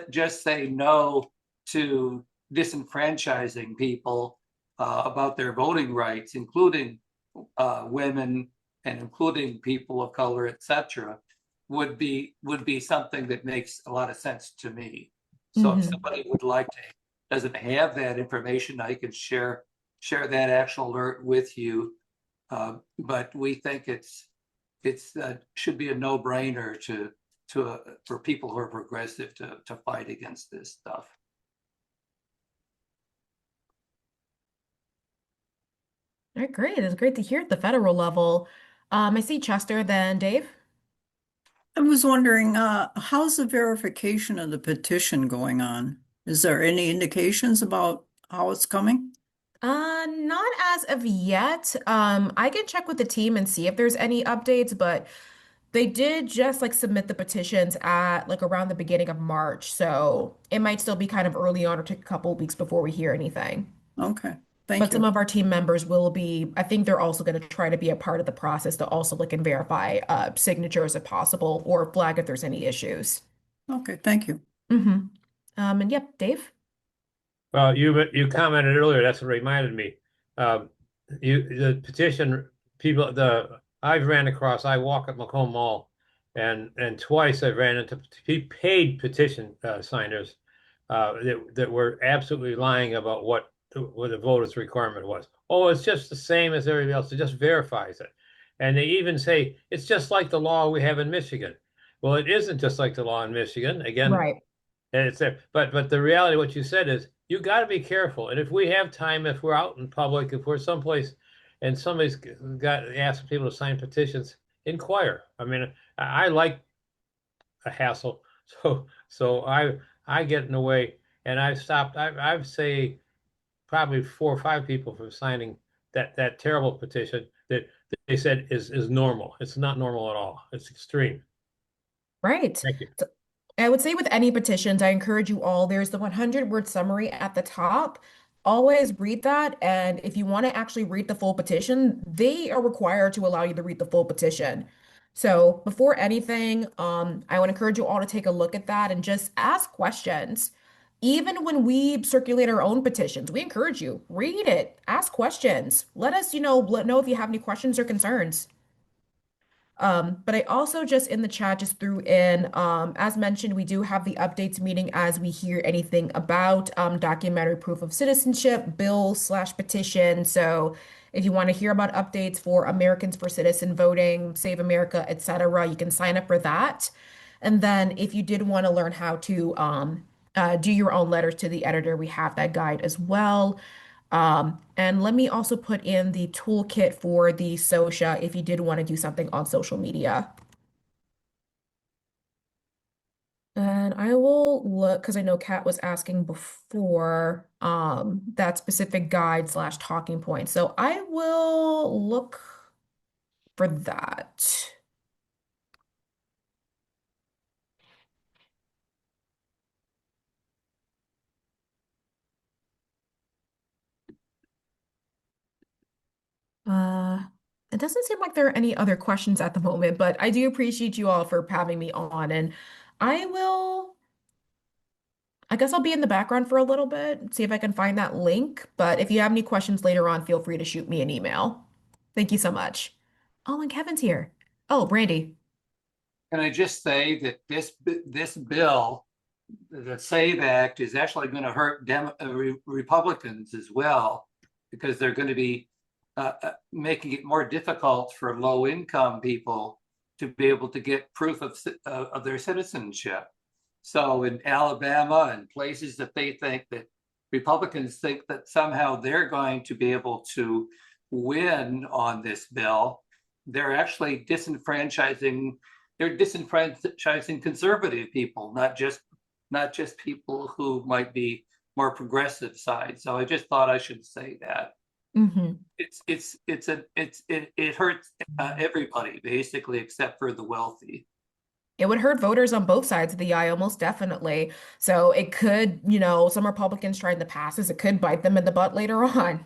just say no to disenfranchising people about their voting rights, including women and including people of color, etc., would be something that makes a lot of sense to me. So if somebody would like to, doesn't have that information, I can share that actual alert with you. But we think it's should be a no-brainer for people who are progressive to fight against this stuff. All right, great. It's great to hear at the federal level. I see Chester, then Dave. I was wondering, how's the verification of the petition going on? Is there any indications about how it's coming? Not as of yet. I can check with the team and see if there's any updates, but they did just like submit the petitions at like around the beginning of March, so it might still be kind of early on or take a couple of weeks before we hear anything. Okay, But thank some you. of our team members will be, I think they're also going to try to be a part of the process to also look and verify signatures if possible or flag if there's any issues. Okay, thank you. Mm-hmm. And yep, Dave? Well, you commented earlier. That's what reminded me. The petition people. I've ran across. I walk at Macomb Mall, and twice I ran into paid petition signers that were absolutely lying about what the voters' requirement was. Oh, it's just the same as everybody else. It just verifies it, and they even say it's just like the law we have in Michigan. Well, it isn't just like the law in Michigan. Again, Right. and it's there. But the reality, what you said is you got to be careful. And if we have time, if we're out in public, if we're someplace and somebody's got asked people to sign petitions, inquire. I mean, I like a hassle, so I get in the way, and I've stopped. I've say probably 4 or 5 people from signing that terrible petition that they said is normal. It's not normal at all. It's extreme. Right. Thank you. So I would say with any petitions, I encourage you all, there's the 100-word summary at the top. Always read that. And if you want to actually read the full petition, they are required to allow you to read the full petition. So before anything, I would encourage you all to take a look at that and just ask questions. Even when we circulate our own petitions, we encourage you, read it, ask questions. Let us, know if you have any questions or concerns. But I also just in the chat just threw in, as mentioned, we do have the updates meeting as we hear anything about documentary proof of citizenship, bill/petition. So if you want to hear about updates for Americans for Citizen Voting, Save America, etc., you can sign up for that. And then if you did want to learn how to do your own letters to the editor, we have that guide as well. And let me also put in the toolkit for the SOCIA if you did want to do something on social media. And I will look, because I know Kat was asking before that specific guide/talking point. So I will look for that. It doesn't seem like there are any other questions at the moment, but I do appreciate you all for having me on. And I guess I'll be in the background for a little bit, see if I can find that link. But if you have any questions later on, feel free to shoot me an email. Thank you so much. Oh, and Kevin's here. Oh, Brandy. Can I just say that this bill, the SAVE Act, is actually going to hurt Republicans as well, because they're going to be making it more difficult for low-income people to be able to get proof of their citizenship. So in Alabama and places that they think that Republicans think that somehow they're going to be able to win on this bill, they're actually disenfranchising conservative people, not just people who might be more progressive side. So I just thought I should say that. Mm-hmm. It hurts everybody basically, except for the wealthy. It would hurt voters on both sides of the aisle, most definitely. So it could, some Republicans trying to pass this, it could bite them in the butt later on.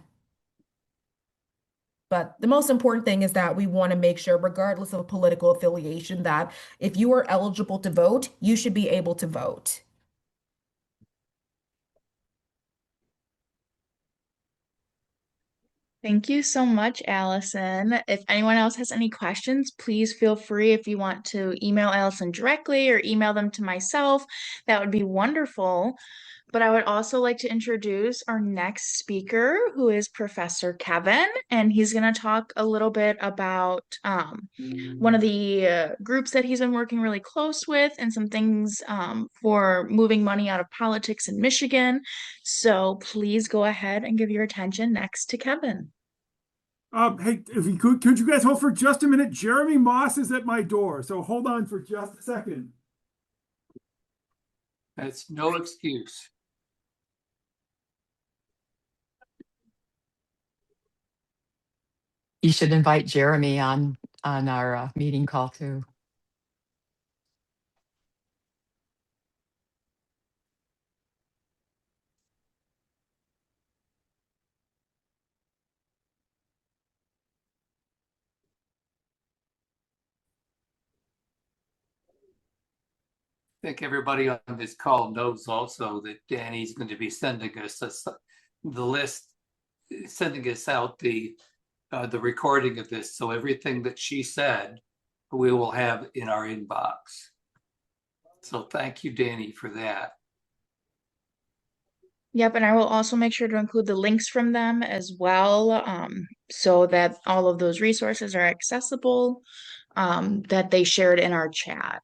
But the most important thing is that we want to make sure, regardless of political affiliation, that if you are eligible to vote, you should be able to vote. Thank you so much, Allison. If anyone else has any questions, please feel free if you want to email Allison directly or email them to myself. That would be wonderful. But I would also like to introduce our next speaker, who is Professor Kevin, and he's going to talk a little bit about one of the groups that he's been working really close with and some things for moving money out of politics in Michigan. So please go ahead and give your attention next to Kevin. Hey, if you could you guys hold for just a minute? Jeremy Moss is at my door, so hold on for just a second. That's no excuse. You should invite Jeremy on our meeting call too. I think everybody on this call knows also that Danny's going to be sending us the list, sending us out the recording of this. So everything that she said, we will have in our inbox. So thank you, Danny, for that. Yep, and I will also make sure to include the links from them as well, so that all of those resources are accessible, that they shared in our chat.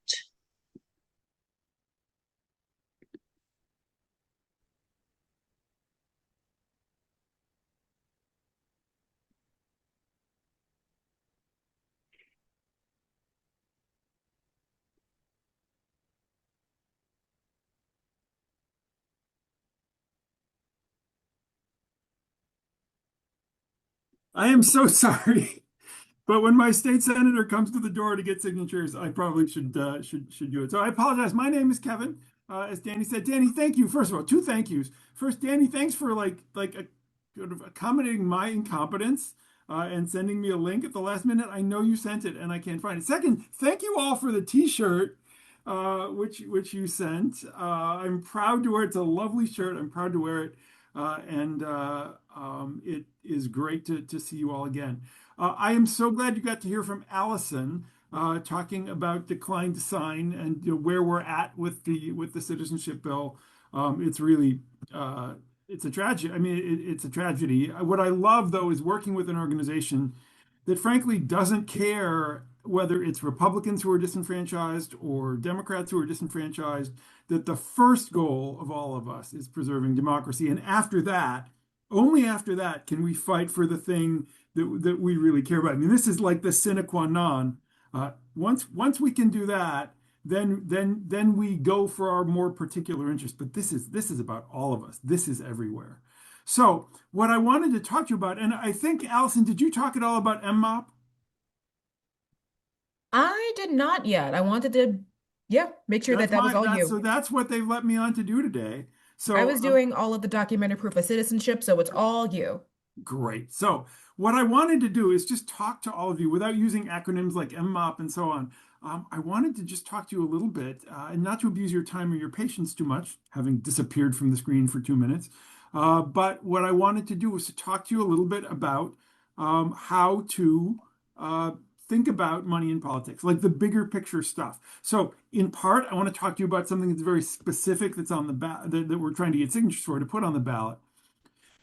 I am so sorry, but when my state senator comes to the door to get signatures, I probably should do it. So I apologize. My name is Kevin. As Danny said, Danny, thank you. First of all, two thank yous. First, Danny, thanks for sort of accommodating my incompetence and sending me a link at the last minute. I know you sent it and I can't find it. Second, thank you all for the T-shirt, which you sent. I'm proud to wear it. It's a lovely shirt. I'm proud to wear it. It is great to see you all again. I am so glad you got to hear from Alyson talking about decline to sign and where we're at with the citizenship bill. It's really it's a tragedy. I mean, it's a tragedy. What I love though is working with an organization that frankly doesn't care whether it's Republicans who are disenfranchised or Democrats who are disenfranchised, that the first goal of all of us is preserving democracy. And after that, only after that can we fight for the thing that we really care about. I mean, this is like the sine qua non. Once we can do that, then we go for our more particular interest. But this is about all of us. This is everywhere. So what I wanted to talk to you about, and I think, Alyson, did you talk at all about MMOP? I did not yet. I wanted to, yeah, make sure that was all you. So that's what they've let me on to do today. So I was doing all of the documented proof of citizenship, so it's all you. Great. So what I wanted to do is just talk to all of you without using acronyms like MMOP and so on. I wanted to just talk to you a little bit and not to abuse your time or your patience too much, having disappeared from the screen for 2 minutes. But what I wanted to do was to talk to you a little bit about how to think about money in politics, like the bigger picture stuff. So in part, I want to talk to you about something that's very specific that's on the ballot that we're trying to get signatures for to put on the ballot.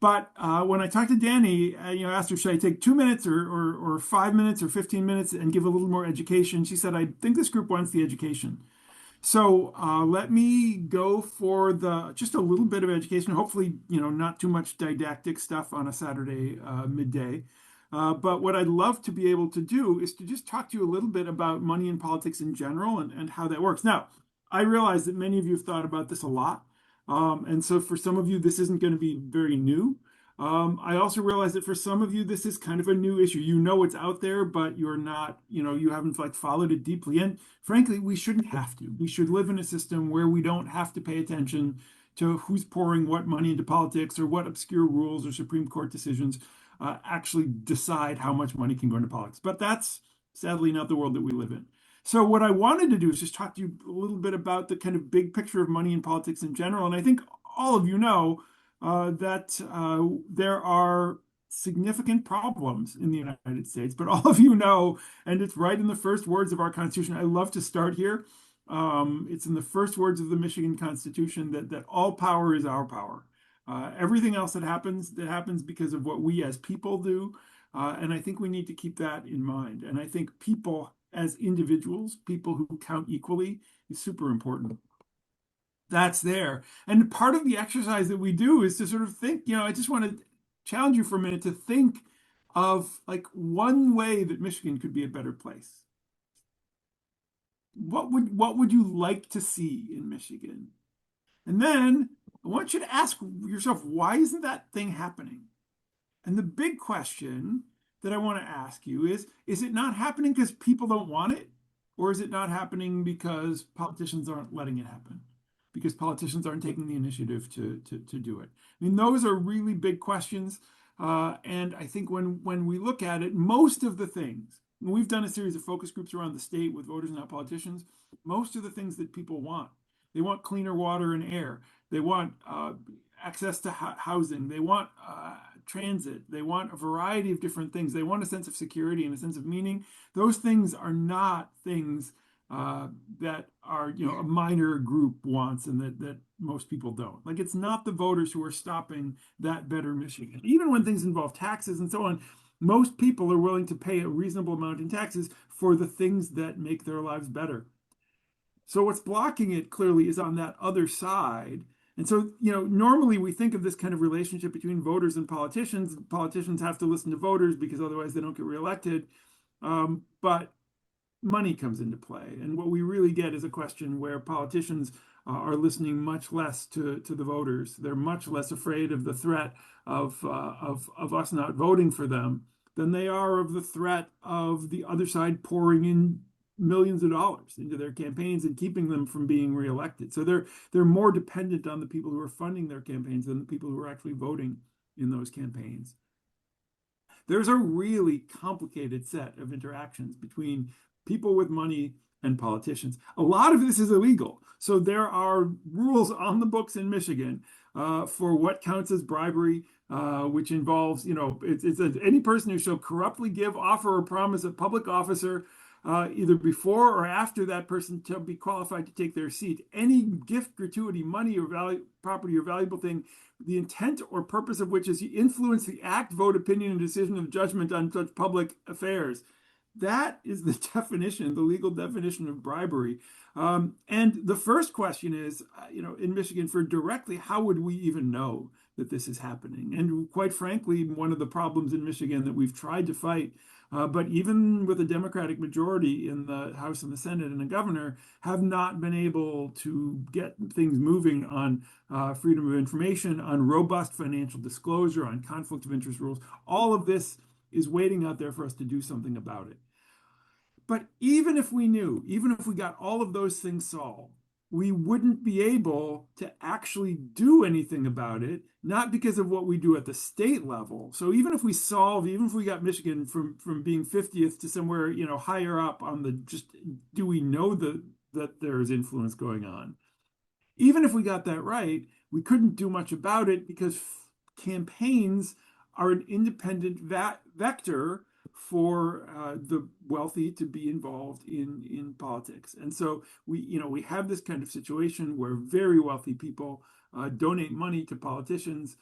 But when I talked to Danny, asked her, should I take 2 minutes or 5 minutes or 15 minutes and give a little more education? She said, I think this group wants the education. So let me go for just a little bit of education. Hopefully, not too much didactic stuff on a Saturday midday. But what I'd love to be able to do is to just talk to you a little bit about money in politics in general and how that works. Now, I realize that many of you have thought about this a lot. And so for some of you, this isn't going to be very new. I also realize that for some of you, this is kind of a new issue. You know it's out there, but you're not, you haven't followed it deeply. And frankly, we shouldn't have to. We should live in a system where we don't have to pay attention to who's pouring what money into politics or what obscure rules or Supreme Court decisions actually decide how much money can go into politics. But that's sadly not the world that we live in. So what I wanted to do is just talk to you a little bit about the kind of big picture of money in politics in general. And I think all of you know that there are significant problems in the United States, but all of you know, and it's right in the first words of our Constitution. I love to start here. It's in the first words of the Michigan Constitution that all power is our power. Everything else that happens because of what we as people do. And I think we need to keep that in mind. And I think people as individuals, people who count equally, is super important. That's there. And part of the exercise that we do is to sort of think, I just want to challenge you for a minute to think of like one way that Michigan could be a better place. What would you like to see in Michigan? And then I want you to ask yourself, why isn't that thing happening? And the big question that I want to ask you is it not happening because people don't want it? Or is it not happening because politicians aren't letting it happen? Because politicians aren't taking the initiative to do it? I mean, those are really big questions. And I think when we look at it, most of the things, and we've done a series of focus groups around the state with voters, not politicians, most of the things that people want. They want cleaner water and air. They want access to housing. They want transit. They want a variety of different things. They want a sense of security and a sense of meaning. Those things are not things that are, a minor group wants and that most people don't. Like, it's not the voters who are stopping that better Michigan. Even when things involve taxes and so on, most people are willing to pay a reasonable amount in taxes for the things that make their lives better. So what's blocking it clearly is on that other side. And so, normally we think of this kind of relationship between voters and politicians. Politicians have to listen to voters because otherwise they don't get reelected. But money comes into play. And what we really get is a question where politicians are listening much less to the voters. They're much less afraid of the threat of us not voting for them than they are of the threat of the other side pouring in millions of dollars into their campaigns and keeping them from being reelected. So they're more dependent on the people who are funding their campaigns than the people who are actually voting in those campaigns. There's a really complicated set of interactions between people with money and politicians. A lot of this is illegal. So there are rules on the books in Michigan for what counts as bribery, which involves, it's any person who shall corruptly give, offer, or promise a public officer either before or after that person to be qualified to take their seat. Any gift, gratuity, money, or property or valuable thing, the intent or purpose of which is to influence the act, vote, opinion, and decision of judgment on such public affairs. That is the definition, the legal definition of bribery. And the first question is, in Michigan, for directly, how would we even know that this is happening? And quite frankly, one of the problems in Michigan that we've tried to fight, but even with a Democratic majority in the House and the Senate and a governor, have not been able to get things moving on freedom of information, on robust financial disclosure, on conflict of interest rules. All of this is waiting out there for us to do something about it. But even if we knew, even if we got all of those things solved, we wouldn't be able to actually do anything about it, not because of what we do at the state level. So even if we got Michigan from being 50th to somewhere, higher up on the do we know that there's influence going on? Even if we got that right, we couldn't do much about it because campaigns are an independent vector for the wealthy to be involved in politics. And so we have this kind of situation where very wealthy people donate money to politicians'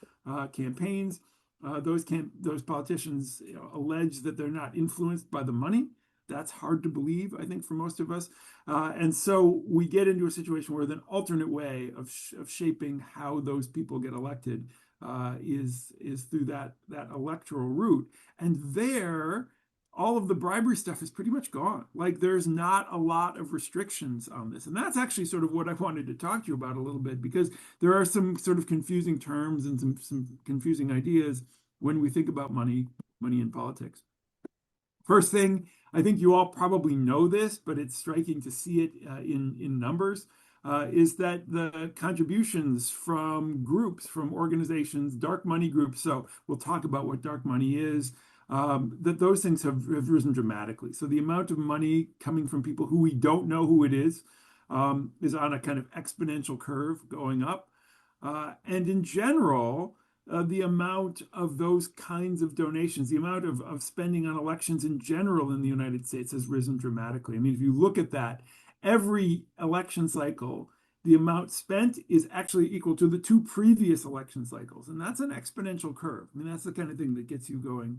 campaigns. Those politicians allege that they're not influenced by the money. That's hard to believe, I think, for most of us. And so we get into a situation where an alternate way of shaping how those people get elected is through that electoral route. And there, all of the bribery stuff is pretty much gone. Like, there's not a lot of restrictions on this. And that's actually sort of what I wanted to talk to you about a little bit, because there are some sort of confusing terms and some confusing ideas when we think about money in politics. First thing, I think you all probably know this, but it's striking to see it in numbers, is that the contributions from groups, from organizations, dark money groups, so we'll talk about what dark money is, that those things have risen dramatically. So the amount of money coming from people who we don't know who it is on a kind of exponential curve going up. And in general, the amount of those kinds of donations, the amount of spending on elections in general in the United States has risen dramatically. I mean, if you look at that, every election cycle, the amount spent is actually equal to the two previous election cycles. And that's an exponential curve. I mean, that's the kind of thing that gets you going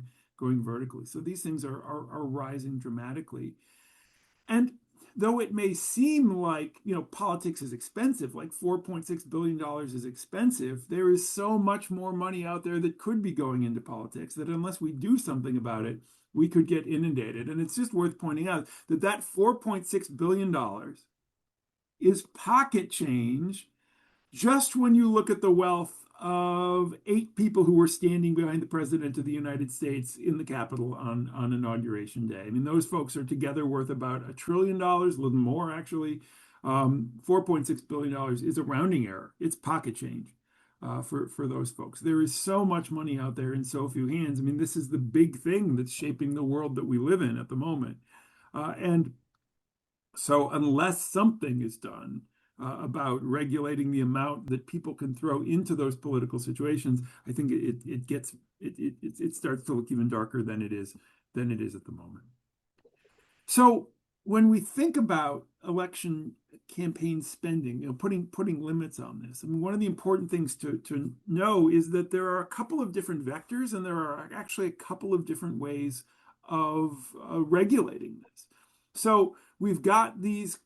vertically. So these things are rising dramatically. And though it may seem like, politics is expensive, like $4.6 billion is expensive, there is so much more money out there that could be going into politics that unless we do something about it, we could get inundated. And it's just worth pointing out that that $4.6 billion is pocket change just when you look at the wealth of 8 people who were standing behind the President of the United States in the Capitol on Inauguration Day. I mean, those folks are together worth about $1 trillion, a little more actually. $4.6 billion is a rounding error. It's pocket change for those folks. There is so much money out there in so few hands. I mean, this is the big thing that's shaping the world that we live in at the moment. And so unless something is done about regulating the amount that people can throw into those political situations, I think it starts to look even darker than it is at the moment. So when we think about election campaign spending, putting limits on this, I mean, one of the important things to know is that there are a couple of different vectors, and there are actually a couple of different ways of regulating this. So we've got these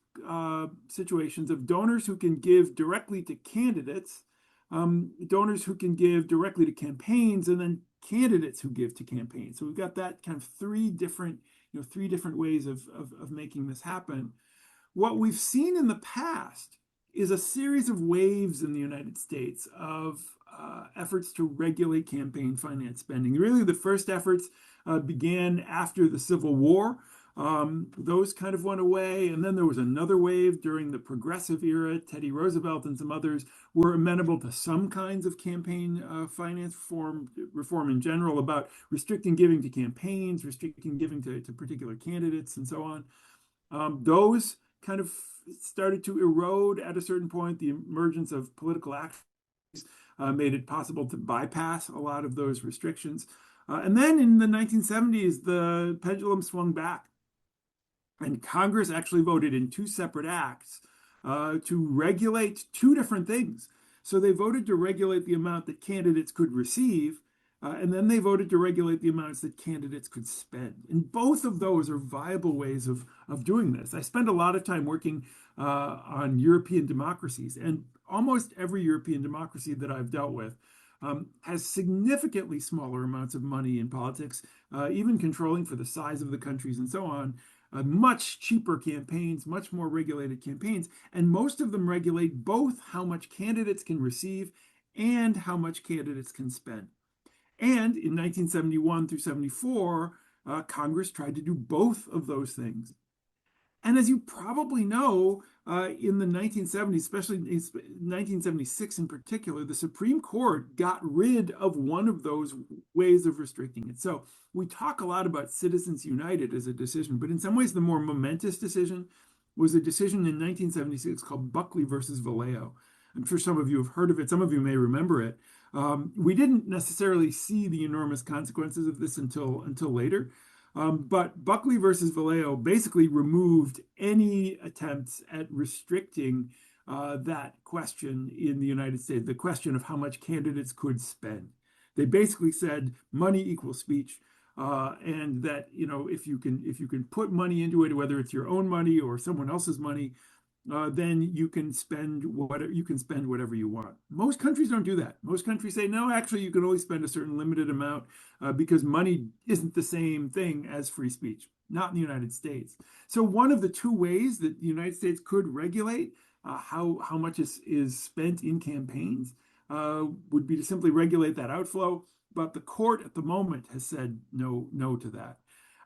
situations of donors who can give directly to candidates, donors who can give directly to campaigns, and then candidates who give to campaigns. So we've got that kind of three different ways of making this happen. What we've seen in the past is a series of waves in the United States of efforts to regulate campaign finance spending. Really, the first efforts began after the Civil War. Those kind of went away. And then there was another wave during the progressive era. Teddy Roosevelt and some others were amenable to some kinds of campaign finance reform in general, about restricting giving to campaigns, restricting giving to particular candidates, and so on. Those kind of started to erode at a certain point. The emergence of political action made it possible to bypass a lot of those restrictions. And then in the 1970s, the pendulum swung back. And Congress actually voted in 2 separate acts to regulate 2 different things. So they voted to regulate the amount that candidates could receive, and then they voted to regulate the amounts that candidates could spend. And both of those are viable ways of doing this. I spend a lot of time working on European democracies, and almost every European democracy that I've dealt with has significantly smaller amounts of money in politics, even controlling for the size of the countries and so on. Much cheaper campaigns, much more regulated campaigns, and most of them regulate both how much candidates can receive and how much candidates can spend. And in 1971 through 74, Congress tried to do both of those things. And as you probably know, in the 1970s, especially in 1976 in particular, the Supreme Court got rid of one of those ways of restricting it. So we talk a lot about Citizens United as a decision, but in some ways the more momentous decision was a decision in 1976 called Buckley versus Vallejo. I'm sure some of you have heard of it. Some of you may remember it. We didn't necessarily see the enormous consequences of this until later. But Buckley versus Vallejo basically removed any attempts at restricting that question in the United States, the question of how much candidates could spend. They basically said money equals speech, and that if you can put money into it, whether it's your own money or someone else's money, then you can spend whatever you want. Most countries don't do that. Most countries say, no, actually, you can only spend a certain limited amount because money isn't the same thing as free speech, not in the United States. So one of the 2 ways that the United States could regulate how much is spent in campaigns would be to simply regulate that outflow. But the court at the moment has said no to that.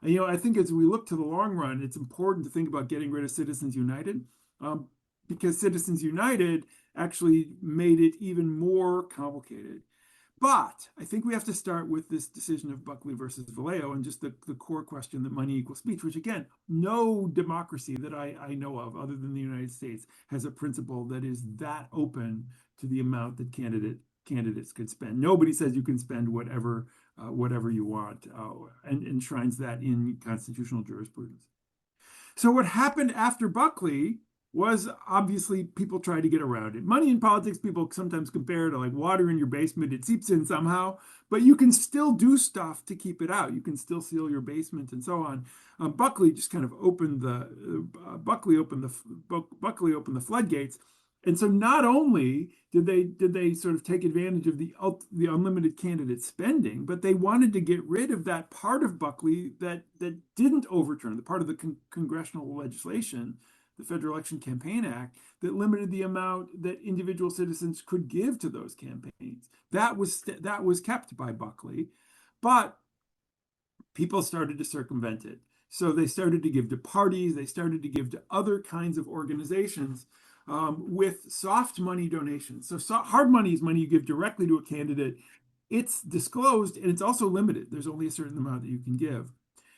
And, I think as we look to the long run, it's important to think about getting rid of Citizens United. Because Citizens United actually made it even more complicated. But I think we have to start with this decision of Buckley versus Vallejo and just the core question that money equals speech, which again, no democracy that I know of other than the United States has a principle that is that open to the amount that candidates could spend. Nobody says you can spend whatever you want, and enshrines that in constitutional jurisprudence. So what happened after Buckley was, obviously, people tried to get around it. Money in politics, people sometimes compare to like water in your basement. It seeps in somehow, but you can still do stuff to keep it out. You can still seal your basement and so on. Buckley just kind of opened the Buckley opened the floodgates. And so not only did they sort of take advantage of the unlimited candidate spending, but they wanted to get rid of that part of Buckley that didn't overturn the part of the congressional legislation, the Federal Election Campaign Act, that limited the amount that individual citizens could give to those campaigns. That was kept by Buckley, but people started to circumvent it. So they started to give to parties, they started to give to other kinds of organizations with soft money donations. So hard money is money you give directly to a candidate. It's disclosed and it's also limited. There's only a certain amount that you can give.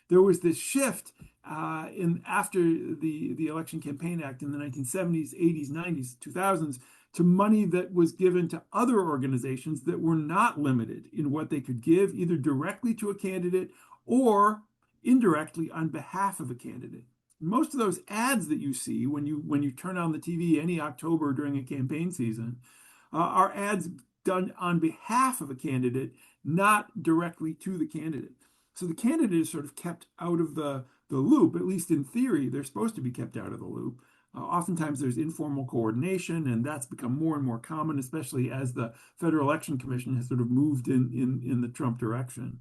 There was this shift after the Election Campaign Act in the 1970s, 80s, 90s, 2000s to money that was given to other organizations that were not limited in what they could give, either directly to a candidate or indirectly on behalf of a candidate. Most of those ads that you see when you turn on the TV any October during a campaign season are ads done on behalf of a candidate, not directly to the candidate. So the candidate is sort of kept out of the loop, at least in theory. They're supposed to be kept out of the loop. Oftentimes there's informal coordination, and that's become more and more common, especially as the Federal Election Commission has sort of moved in the Trump direction.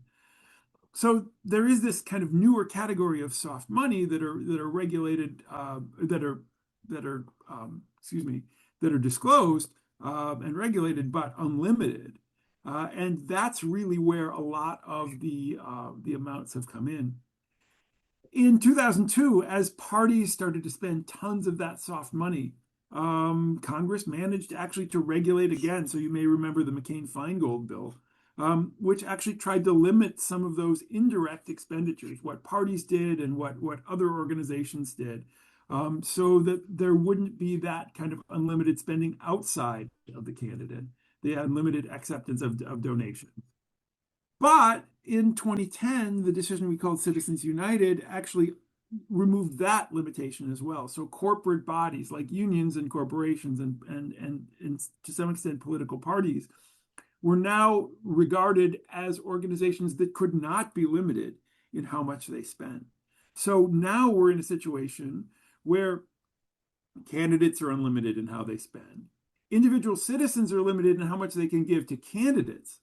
So there is this kind of newer category of soft money that are regulated, that are disclosed and regulated, but unlimited. And that's really where a lot of the amounts have come in. In 2002, as parties started to spend tons of that soft money, Congress managed actually to regulate again. So you may remember the McCain-Feingold bill, which actually tried to limit some of those indirect expenditures, what parties did and what other organizations did, so that there wouldn't be that kind of unlimited spending outside of the candidate, the unlimited acceptance of donations. But in 2010, the decision we called Citizens United actually removed that limitation as well. So corporate bodies like unions and corporations and to some extent political parties were now regarded as organizations that could not be limited in how much they spend. So now we're in a situation where candidates are unlimited in how they spend. Individual citizens are limited in how much they can give to candidates,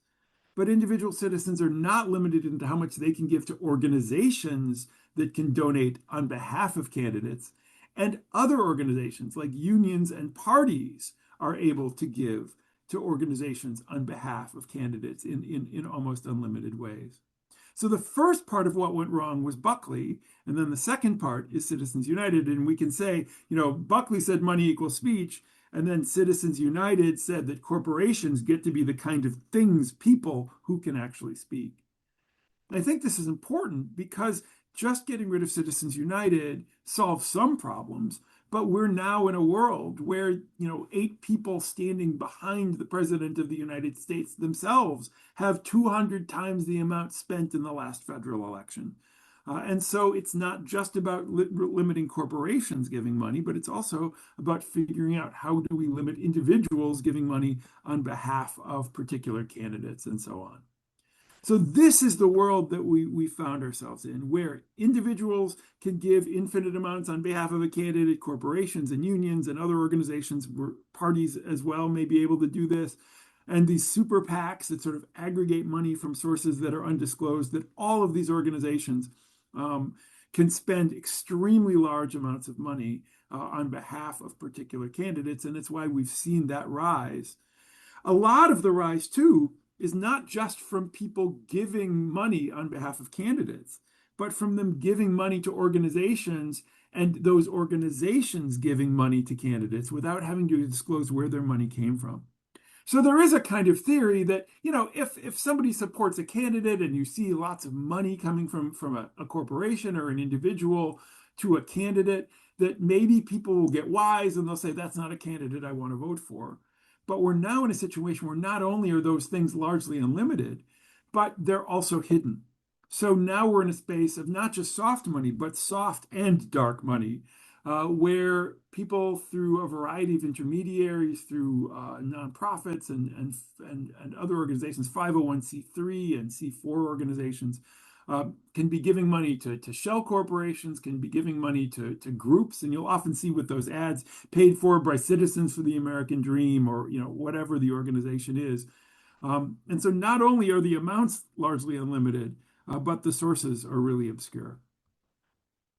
but individual citizens are not limited into how much they can give to organizations that can donate on behalf of candidates. And other organizations like unions and parties are able to give to organizations on behalf of candidates in almost unlimited ways. So the first part of what went wrong was Buckley, and then the second part is Citizens United. And we can say, Buckley said money equals speech, and then Citizens United said that corporations get to be the kind of people who can actually speak. And I think this is important because just getting rid of Citizens United solves some problems, but we're now in a world where, 8 people standing behind the president of the United States themselves have 200 times the amount spent in the last federal election. And so it's not just about limiting corporations giving money, but it's also about figuring out how do we limit individuals giving money on behalf of particular candidates and so on. So this is the world that we found ourselves in, where individuals can give infinite amounts on behalf of a candidate, corporations and unions and other organizations, parties as well, may be able to do this. And these super PACs that sort of aggregate money from sources that are undisclosed, that all of these organizations can spend extremely large amounts of money on behalf of particular candidates. And it's why we've seen that rise. A lot of the rise, too, is not just from people giving money on behalf of candidates, but from them giving money to organizations and those organizations giving money to candidates without having to disclose where their money came from. So there is a kind of theory that, if somebody supports a candidate and you see lots of money coming from a corporation or an individual to a candidate, that maybe people will get wise and they'll say, that's not a candidate I want to vote for. But we're now in a situation where not only are those things largely unlimited, but they're also hidden. So now we're in a space of not just soft money, but soft and dark money, where people, through a variety of intermediaries, through nonprofits and other organizations, 501c3 and C4 organizations, can be giving money to shell corporations, can be giving money to groups, and you'll often see with those ads, paid for by Citizens for the American Dream, or whatever the organization is. And so not only are the amounts largely unlimited, but the sources are really obscure.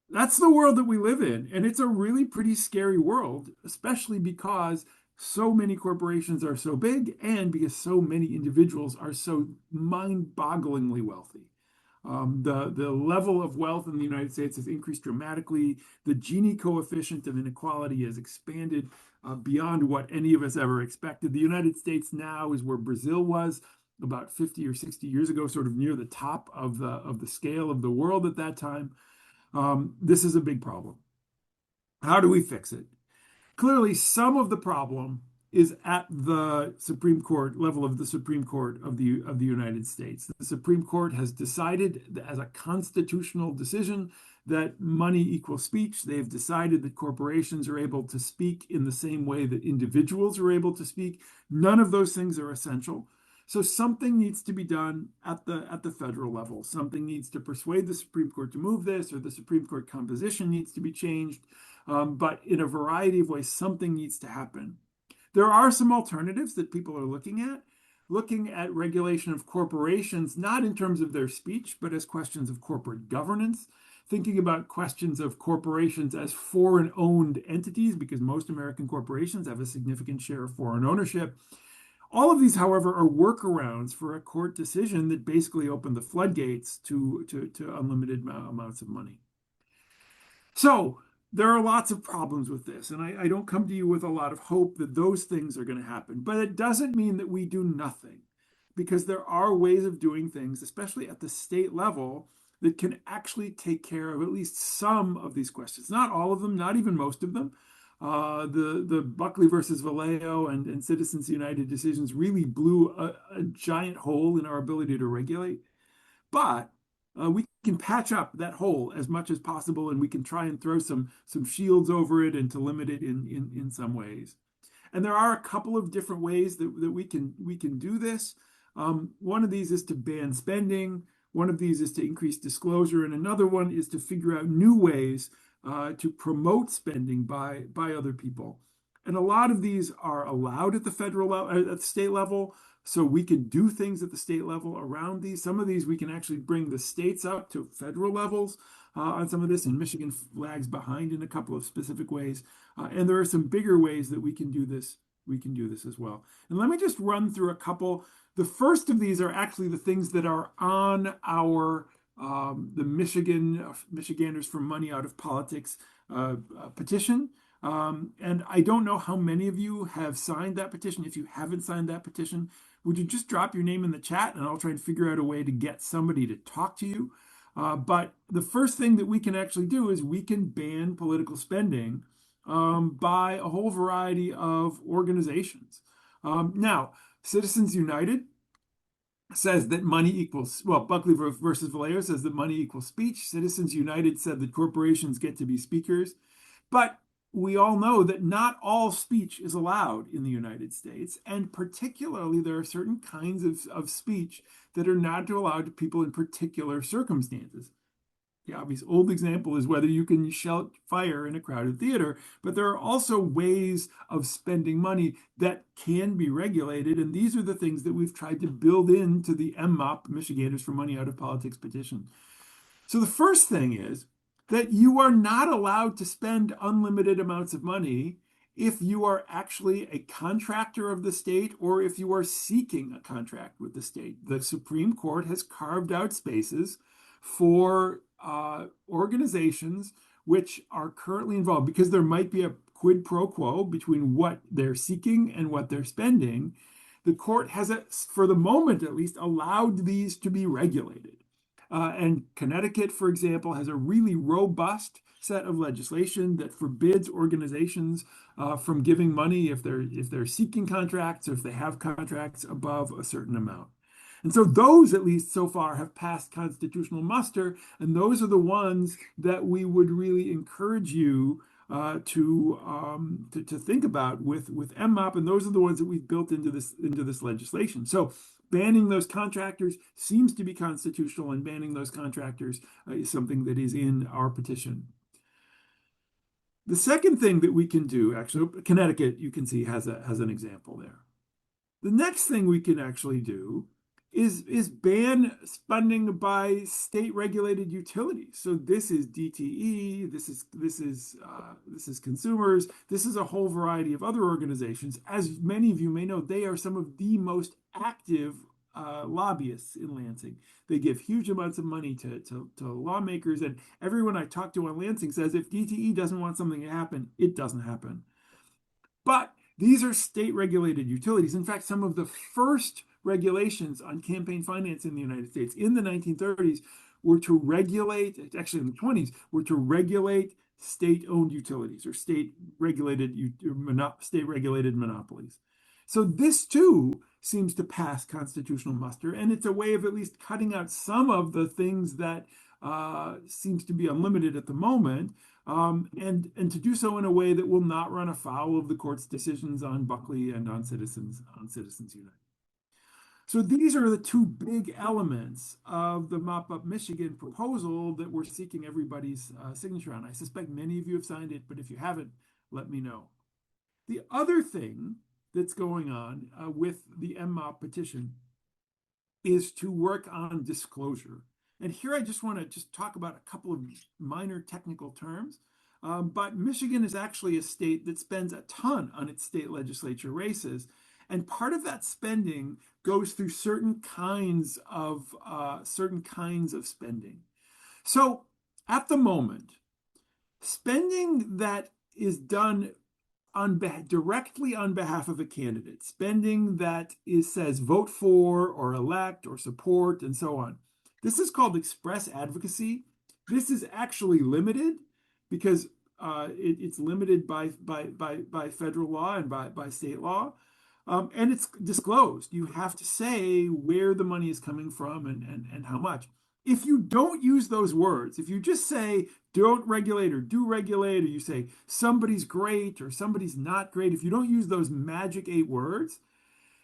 That's the world that we live in, and it's a really pretty scary world, especially because so many corporations are so big and because so many individuals are so mind-bogglingly wealthy. The level of wealth in the United States has increased dramatically. The Gini coefficient of inequality has expanded beyond what any of us ever expected. The United States now is where Brazil was about 50 or 60 years ago, sort of near the top of the scale of the world at that time. This is a big problem. How do we fix it? Clearly, some of the problem is at the Supreme Court level of the Supreme Court of the United States. The Supreme Court has decided as a constitutional decision that money equals speech. They've decided that corporations are able to speak in the same way that individuals are able to speak. None of those things are essential. So something needs to be done at the federal level. Something needs to persuade the Supreme Court to move this, or the Supreme Court composition needs to be changed. But in a variety of ways, something needs to happen. There are some alternatives that people are looking at regulation of corporations, not in terms of their speech, but as questions of corporate governance, thinking about questions of corporations as foreign-owned entities, because most American corporations have a significant share of foreign ownership. All of these, however, are workarounds for a court decision that basically opened the floodgates to unlimited amounts of money. So there are lots of problems with this, and I don't come to you with a lot of hope that those things are going to happen. But it doesn't mean that we do nothing, because there are ways of doing things, especially at the state level, that can actually take care of at least some of these questions. Not all of them, not even most of them. The Buckley versus Vallejo and Citizens United decisions really blew a giant hole in our ability to regulate. But we can patch up that hole as much as possible, and we can try and throw some shields over it and to limit it in some ways. And there are a couple of different ways that we can do this. One of these is to ban spending. One of these is to increase disclosure, and another one is to figure out new ways to promote spending by other people. And a lot of these are allowed at the federal level, at the state level, so we can do things at the state level around these. Some of these we can actually bring the states up to federal levels on some of this, and Michigan lags behind in a couple of specific ways. And there are some bigger ways that we can do this. We can do this as well. And let me just run through a couple. The first of these are actually the things that are on our the Michiganders for Money Out of Politics petition. And I don't know how many of you have signed that petition. If you haven't signed that petition, would you just drop your name in the chat, and I'll try and figure out a way to get somebody to talk to you. But the first thing that we can actually do is we can ban political spending by a whole variety of organizations. Now, Citizens United says that money equals, well, Buckley versus Vallejo says that money equals speech. Citizens United said that corporations get to be speakers. But we all know that not all speech is allowed in the United States. And particularly, there are certain kinds of speech that are not allowed to people in particular circumstances. The obvious old example is whether you can shout fire in a crowded theater, but there are also ways of spending money that can be regulated, and these are the things that we've tried to build into the MMOP, Michiganders for Money Out of Politics petition. So the first thing is that you are not allowed to spend unlimited amounts of money if you are actually a contractor of the state or if you are seeking a contract with the state. The Supreme Court has carved out spaces for organizations which are currently involved, because there might be a quid pro quo between what they're seeking and what they're spending. The court has, for the moment at least, allowed these to be regulated. And Connecticut, for example, has a really robust set of legislation that forbids organizations from giving money if they're seeking contracts or if they have contracts above a certain amount. And so those, at least so far, have passed constitutional muster, and those are the ones that we would really encourage you to think about with MMOP, and those are the ones that we've built into this legislation. So banning those contractors seems to be constitutional, and banning those contractors is something that is in our petition. The second thing that we can do, actually, Connecticut, you can see, has an example there. The next thing we can actually do is ban spending by state regulated utilities. So this is DTE, this is consumers, this is a whole variety of other organizations. As many of you may know, they are some of the most active lobbyists in Lansing. They give huge amounts of money to lawmakers, and everyone I talk to on Lansing says if DTE doesn't want something to happen, it doesn't happen. But these are state regulated utilities. In fact, some of the first regulations on campaign finance in the United States in the 1930s were to regulate, actually in the 20s, were to regulate state-owned utilities or state-regulated monopolies. So this too seems to pass constitutional muster, and it's a way of at least cutting out some of the things that seems to be unlimited at the moment, and to do so in a way that will not run afoul of the court's decisions on Buckley and on Citizens United. So these are the two big elements of the Mop Up Michigan proposal that we're seeking everybody's signature on. I suspect many of you have signed it, but if you haven't, let me know. The other thing that's going on with the MMOP petition is to work on disclosure. And here I just want to talk about a couple of minor technical terms. But Michigan is actually a state that spends a ton on its state legislature races. And part of that spending goes through certain kinds of spending. So at the moment, spending that is done directly on behalf of a candidate, spending that says vote for or elect or support and so on, this is called express advocacy. This is actually limited because it's limited by federal law and by state law. And it's disclosed. You have to say where the money is coming from and how much. If you don't use those words, if you just say don't regulate or do regulate, or you say somebody's great or somebody's not great, if you don't use those magic 8 words,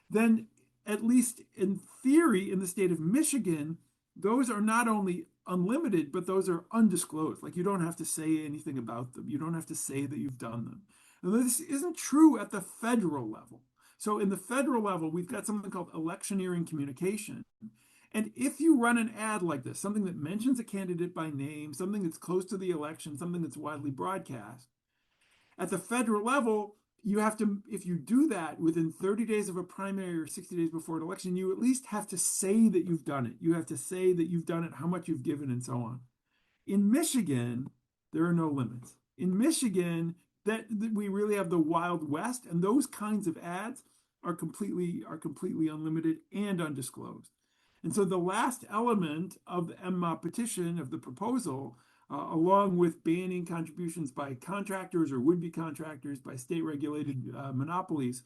then at least in theory in the state of Michigan, those are not only unlimited, but those are undisclosed. Like you don't have to say anything about them. You don't have to say that you've done them. Now, this isn't true at the federal level. So in the federal level, we've got something called electioneering communication. And if you run an ad like this, something that mentions a candidate by name, something that's close to the election, something that's widely broadcast, at the federal level, you have to, if you do that within 30 days of a primary or 60 days before an election, you at least have to say that you've done it. You have to say that you've done it, how much you've given, and so on. In Michigan, there are no limits. In Michigan, that we really have the Wild West, and those kinds of ads are completely unlimited and undisclosed. And so the last element of the MMOP petition, of the proposal, along with banning contributions by contractors or would-be contractors, by state-regulated monopolies,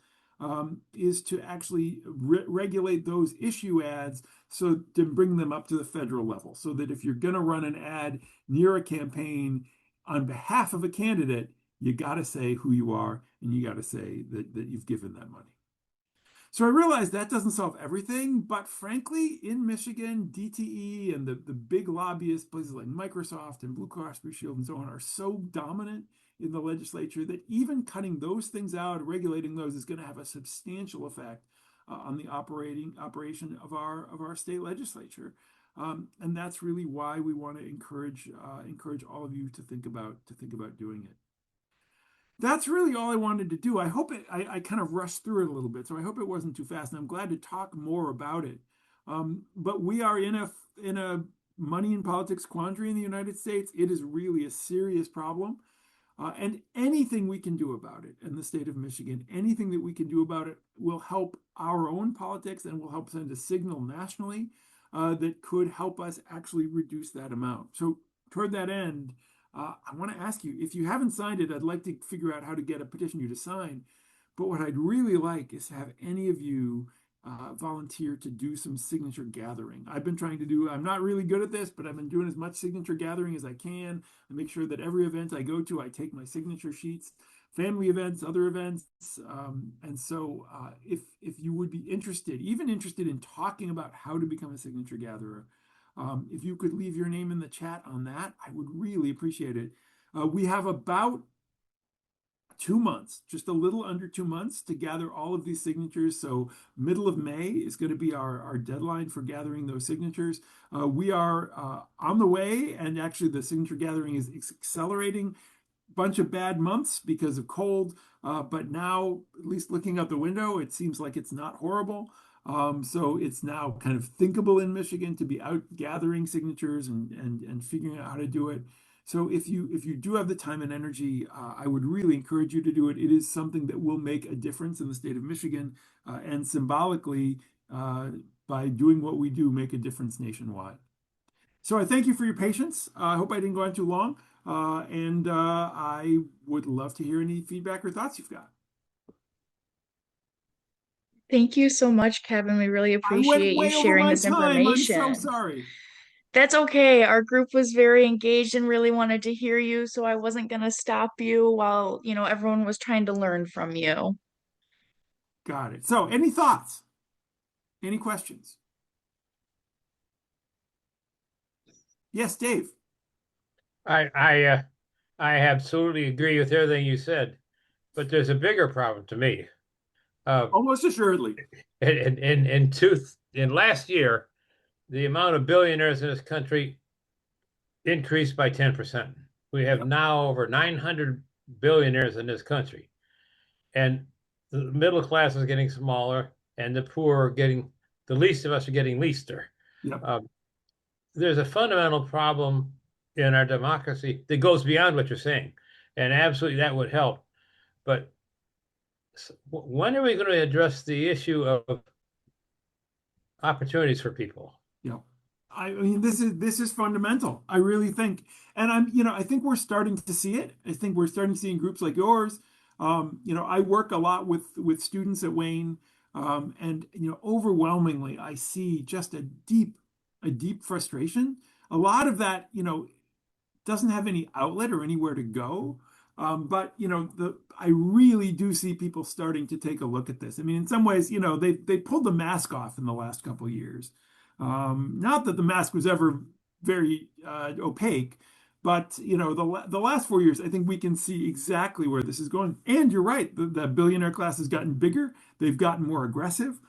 is to actually regulate those issue ads so to bring them up to the federal level, so that if you're going to run an ad near a campaign on behalf of a candidate, you got to say who you are, and you got to say that you've given that money. So I realize that doesn't solve everything, but frankly, in Michigan, DTE and the big lobbyists, places like Microsoft and Blue Cross Blue Shield and so on, are so dominant in the legislature that even cutting those things out, regulating those, is going to have a substantial effect on the operation of our state legislature. And that's really why we want to encourage all of you to think about doing it. That's really all I wanted to do. I hope I kind of rushed through it a little bit, so I hope it wasn't too fast, and I'm glad to talk more about it. But we are in a money and politics quandary in the United States. It is really a serious problem. And anything we can do about it in the state of Michigan, anything that we can do about it will help our own politics and will help send a signal nationally that could help us actually reduce that amount. So toward that end, I want to ask you, if you haven't signed it, I'd like to figure out how to get a petition you to sign. But what I'd really like is to have any of you volunteer to do some signature gathering. I've been trying to do, I'm not really good at this, but I've been doing as much signature gathering as I can. I make sure that every event I go to, I take my signature sheets, family events, other events. And so if you would be interested, even interested in talking about how to become a signature gatherer, if you could leave your name in the chat on that, I would really appreciate it. We have about 2 months, just a little under 2 months to gather all of these signatures. So middle of May is going to be our deadline for gathering those signatures. We are on the way, and actually the signature gathering is accelerating. Bunch of bad months because of cold, but now, at least looking out the window, it seems like it's not horrible. So it's now kind of thinkable in Michigan to be out gathering signatures and figuring out how to do it. So if you do have the time and energy, I would really encourage you to do it. It is something that will make a difference in the state of Michigan, and symbolically, by doing what we do, make a difference nationwide. So I thank you for your patience. I hope I didn't go on too long, and I would love to hear any feedback or thoughts you've got. Thank you so much, Kevin. We really I went appreciate you way over sharing my this time. I'm so information. sorry. That's okay. Our group was very engaged and really wanted to hear you, so I wasn't going to stop you while, everyone was trying to learn from you. Got it. So any thoughts? Any questions? Yes, Dave. I absolutely agree with everything you said, but there's a bigger problem to me. Almost assuredly. In last year, the amount of billionaires in this country increased by 10%. We have now over 900 billionaires in this country, and the middle class is getting smaller, and the poor are getting, the least of us are getting leaster. Yep. There's a fundamental problem in our democracy that goes beyond what you're saying, and absolutely that would help. But when are we going to address the issue of opportunities for people? Yeah. I mean, this is fundamental. I really think, and I think we're starting to see it. I think we're starting to see in groups like yours. I work a lot with students at Wayne, and overwhelmingly, I see just a deep frustration. A lot of that, doesn't have any outlet or anywhere to go. But I really do see people starting to take a look at this. I mean, in some ways, they pulled the mask off in the last couple of years. Not that the mask was ever very opaque, but the last 4 years, I think we can see exactly where this is going. And you're right, the billionaire class has gotten bigger. They've gotten more aggressive.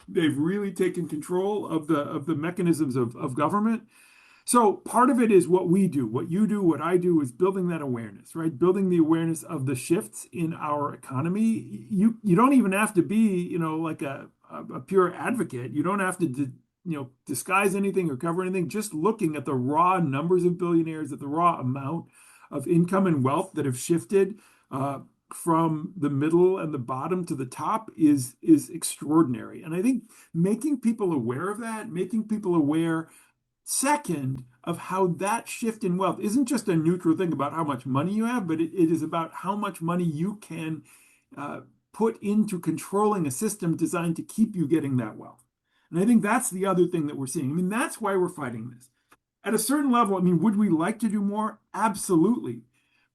They've really taken control of the mechanisms of government. So part of it is what we do, what you do, what I do is building that awareness, right? Building the awareness of the shifts in our economy. You don't even have to be, like a pure advocate. You don't have to, disguise anything or cover anything. Just looking at the raw numbers of billionaires, at the raw amount of income and wealth that have shifted from the middle and the bottom to the top is extraordinary. And I think making people aware of that, making people aware, second, of how that shift in wealth isn't just a neutral thing about how much money you have, but it is about how much money you can put into controlling a system designed to keep you getting that wealth. And I think that's the other thing that we're seeing. I mean, that's why we're fighting this. At a certain level, I mean, would we like to do more? Absolutely.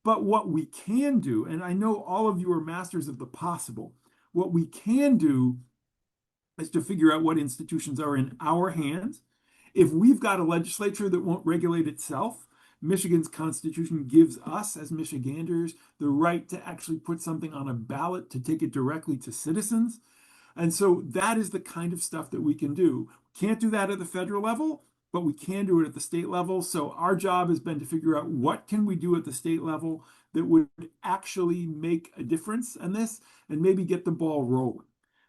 But what we can do, and I know all of you are masters of the possible, what we can do is to figure out what institutions are in our hands. If we've got a legislature that won't regulate itself, Michigan's constitution gives us as Michiganders the right to actually put something on a ballot to take it directly to citizens. And so that is the kind of stuff that we can do. Can't do that at the federal level, but we can do it at the state level. So our job has been to figure out what can we do at the state level that would actually make a difference in this and maybe get the ball rolling.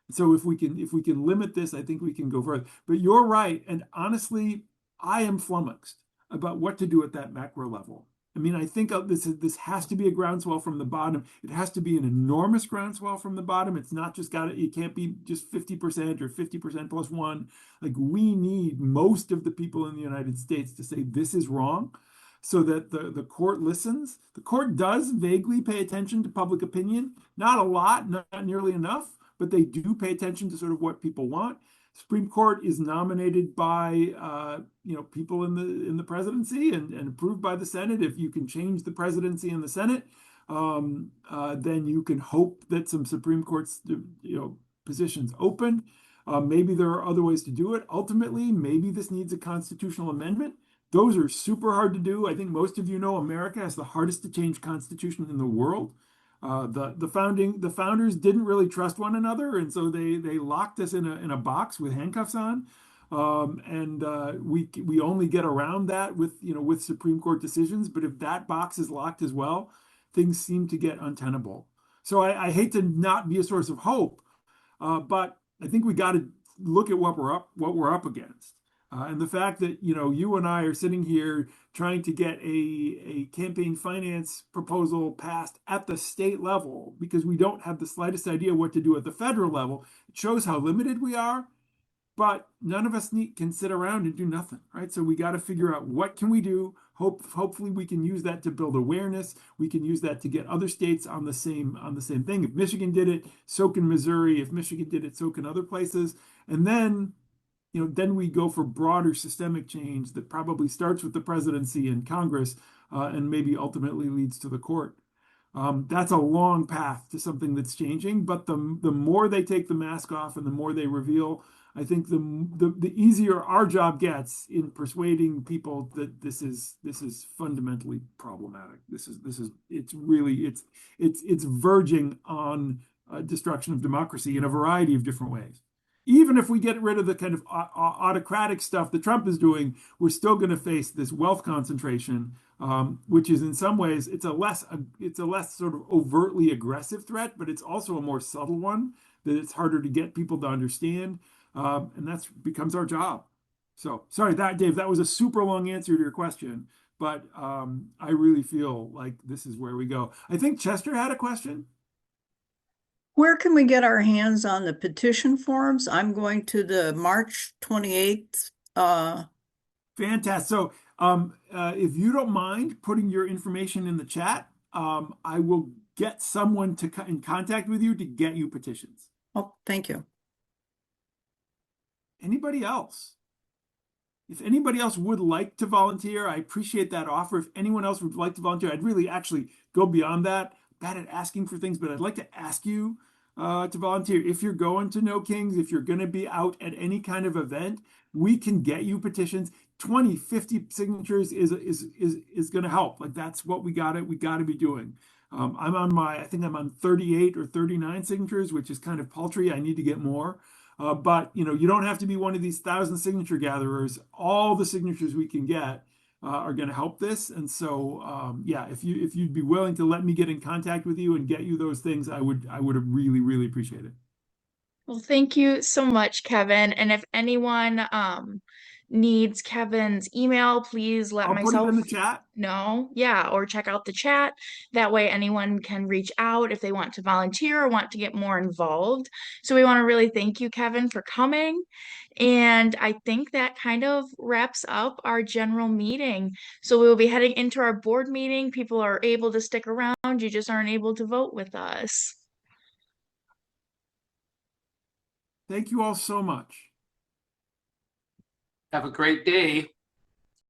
So if we can limit this, I think we can go further. But you're right. And honestly, I am flummoxed about what to do at that macro level. I mean, I think this has to be a groundswell from the bottom. It has to be an enormous groundswell from the bottom. It's not just it can't be just 50% or 50% plus one. Like, we need most of the people in the United States to say this is wrong, so that the court listens. The court does vaguely pay attention to public opinion, not a lot, not nearly enough, but they do pay attention to sort of what people want. Supreme Court is nominated by people in the presidency and approved by the Senate. If you can change the presidency and the Senate, then you can hope that some Supreme Court's positions open. Maybe there are other ways to do it. Ultimately, maybe this needs a constitutional amendment. Those are super hard to do. I think most of you know America has the hardest to change constitution in the world. The founders didn't really trust one another, and so they locked us in a box with handcuffs on. We only get around that with Supreme Court decisions. But if that box is locked as well, things seem to get untenable. So I hate to not be a source of hope, but I think we got to look at what we're up against. And the fact that you and I are sitting here trying to get a campaign finance proposal passed at the state level because we don't have the slightest idea what to do at the federal level, it shows how limited we are. But none of us can sit around and do nothing, right? So we got to figure out what can we do. Hopefully we can use that to build awareness. We can use that to get other states on the same thing. If Michigan did it, so can Missouri. If Michigan did it, so can other places. And then we go for broader systemic change that probably starts with the presidency and Congress, and maybe ultimately leads to the court. That's a long path to something that's changing, but the more they take the mask off and the more they reveal, I think the easier our job gets in persuading people that this is fundamentally problematic. It's verging on destruction of democracy in a variety of different ways. Even if we get rid of the kind of autocratic stuff that Trump is doing, we're still going to face this wealth concentration, which is in some ways it's a less sort of overtly aggressive threat, but it's also a more subtle one that it's harder to get people to understand, and that becomes our job. So sorry, Dave, that was a super long answer to your question, but I really feel like this is where we go. I think Chester had a question. Where can we get our hands on the petition forms? I'm going to the March 28th. Fantastic. So if you don't mind putting your information in the chat, I will get someone in contact with you to get you petitions. Oh, thank you. Anybody else? If anybody else would like to volunteer, I appreciate that offer. If anyone else would like to volunteer, I'd really actually go beyond that. Bad at asking for things, but I'd like to ask you to volunteer. If you're going to No Kings, if you're going to be out at any kind of event, we can get you petitions. 20, 50 signatures is going to help. Like, that's what we got to be doing. I think I'm on 38 or 39 signatures, which is kind of paltry. I need to get more. But you don't have to be one of these 1,000 signature gatherers. All the signatures we can get are going to help this. And so, yeah, if you'd be willing to let me get in contact with you and get you those things, I would really, really appreciate it. Well, thank you so much, Kevin. And if anyone needs Kevin's email, please let I'll myself put it in the chat. know. Yeah, or check out the chat. That way anyone can reach out if they want to volunteer or want to get more involved. So we want to really thank you, Kevin, for coming. And I think that kind of wraps up our general meeting. So we will be heading into our board meeting. People are able to stick around. You just aren't able to vote with us. Thank you all so much. Have a great day.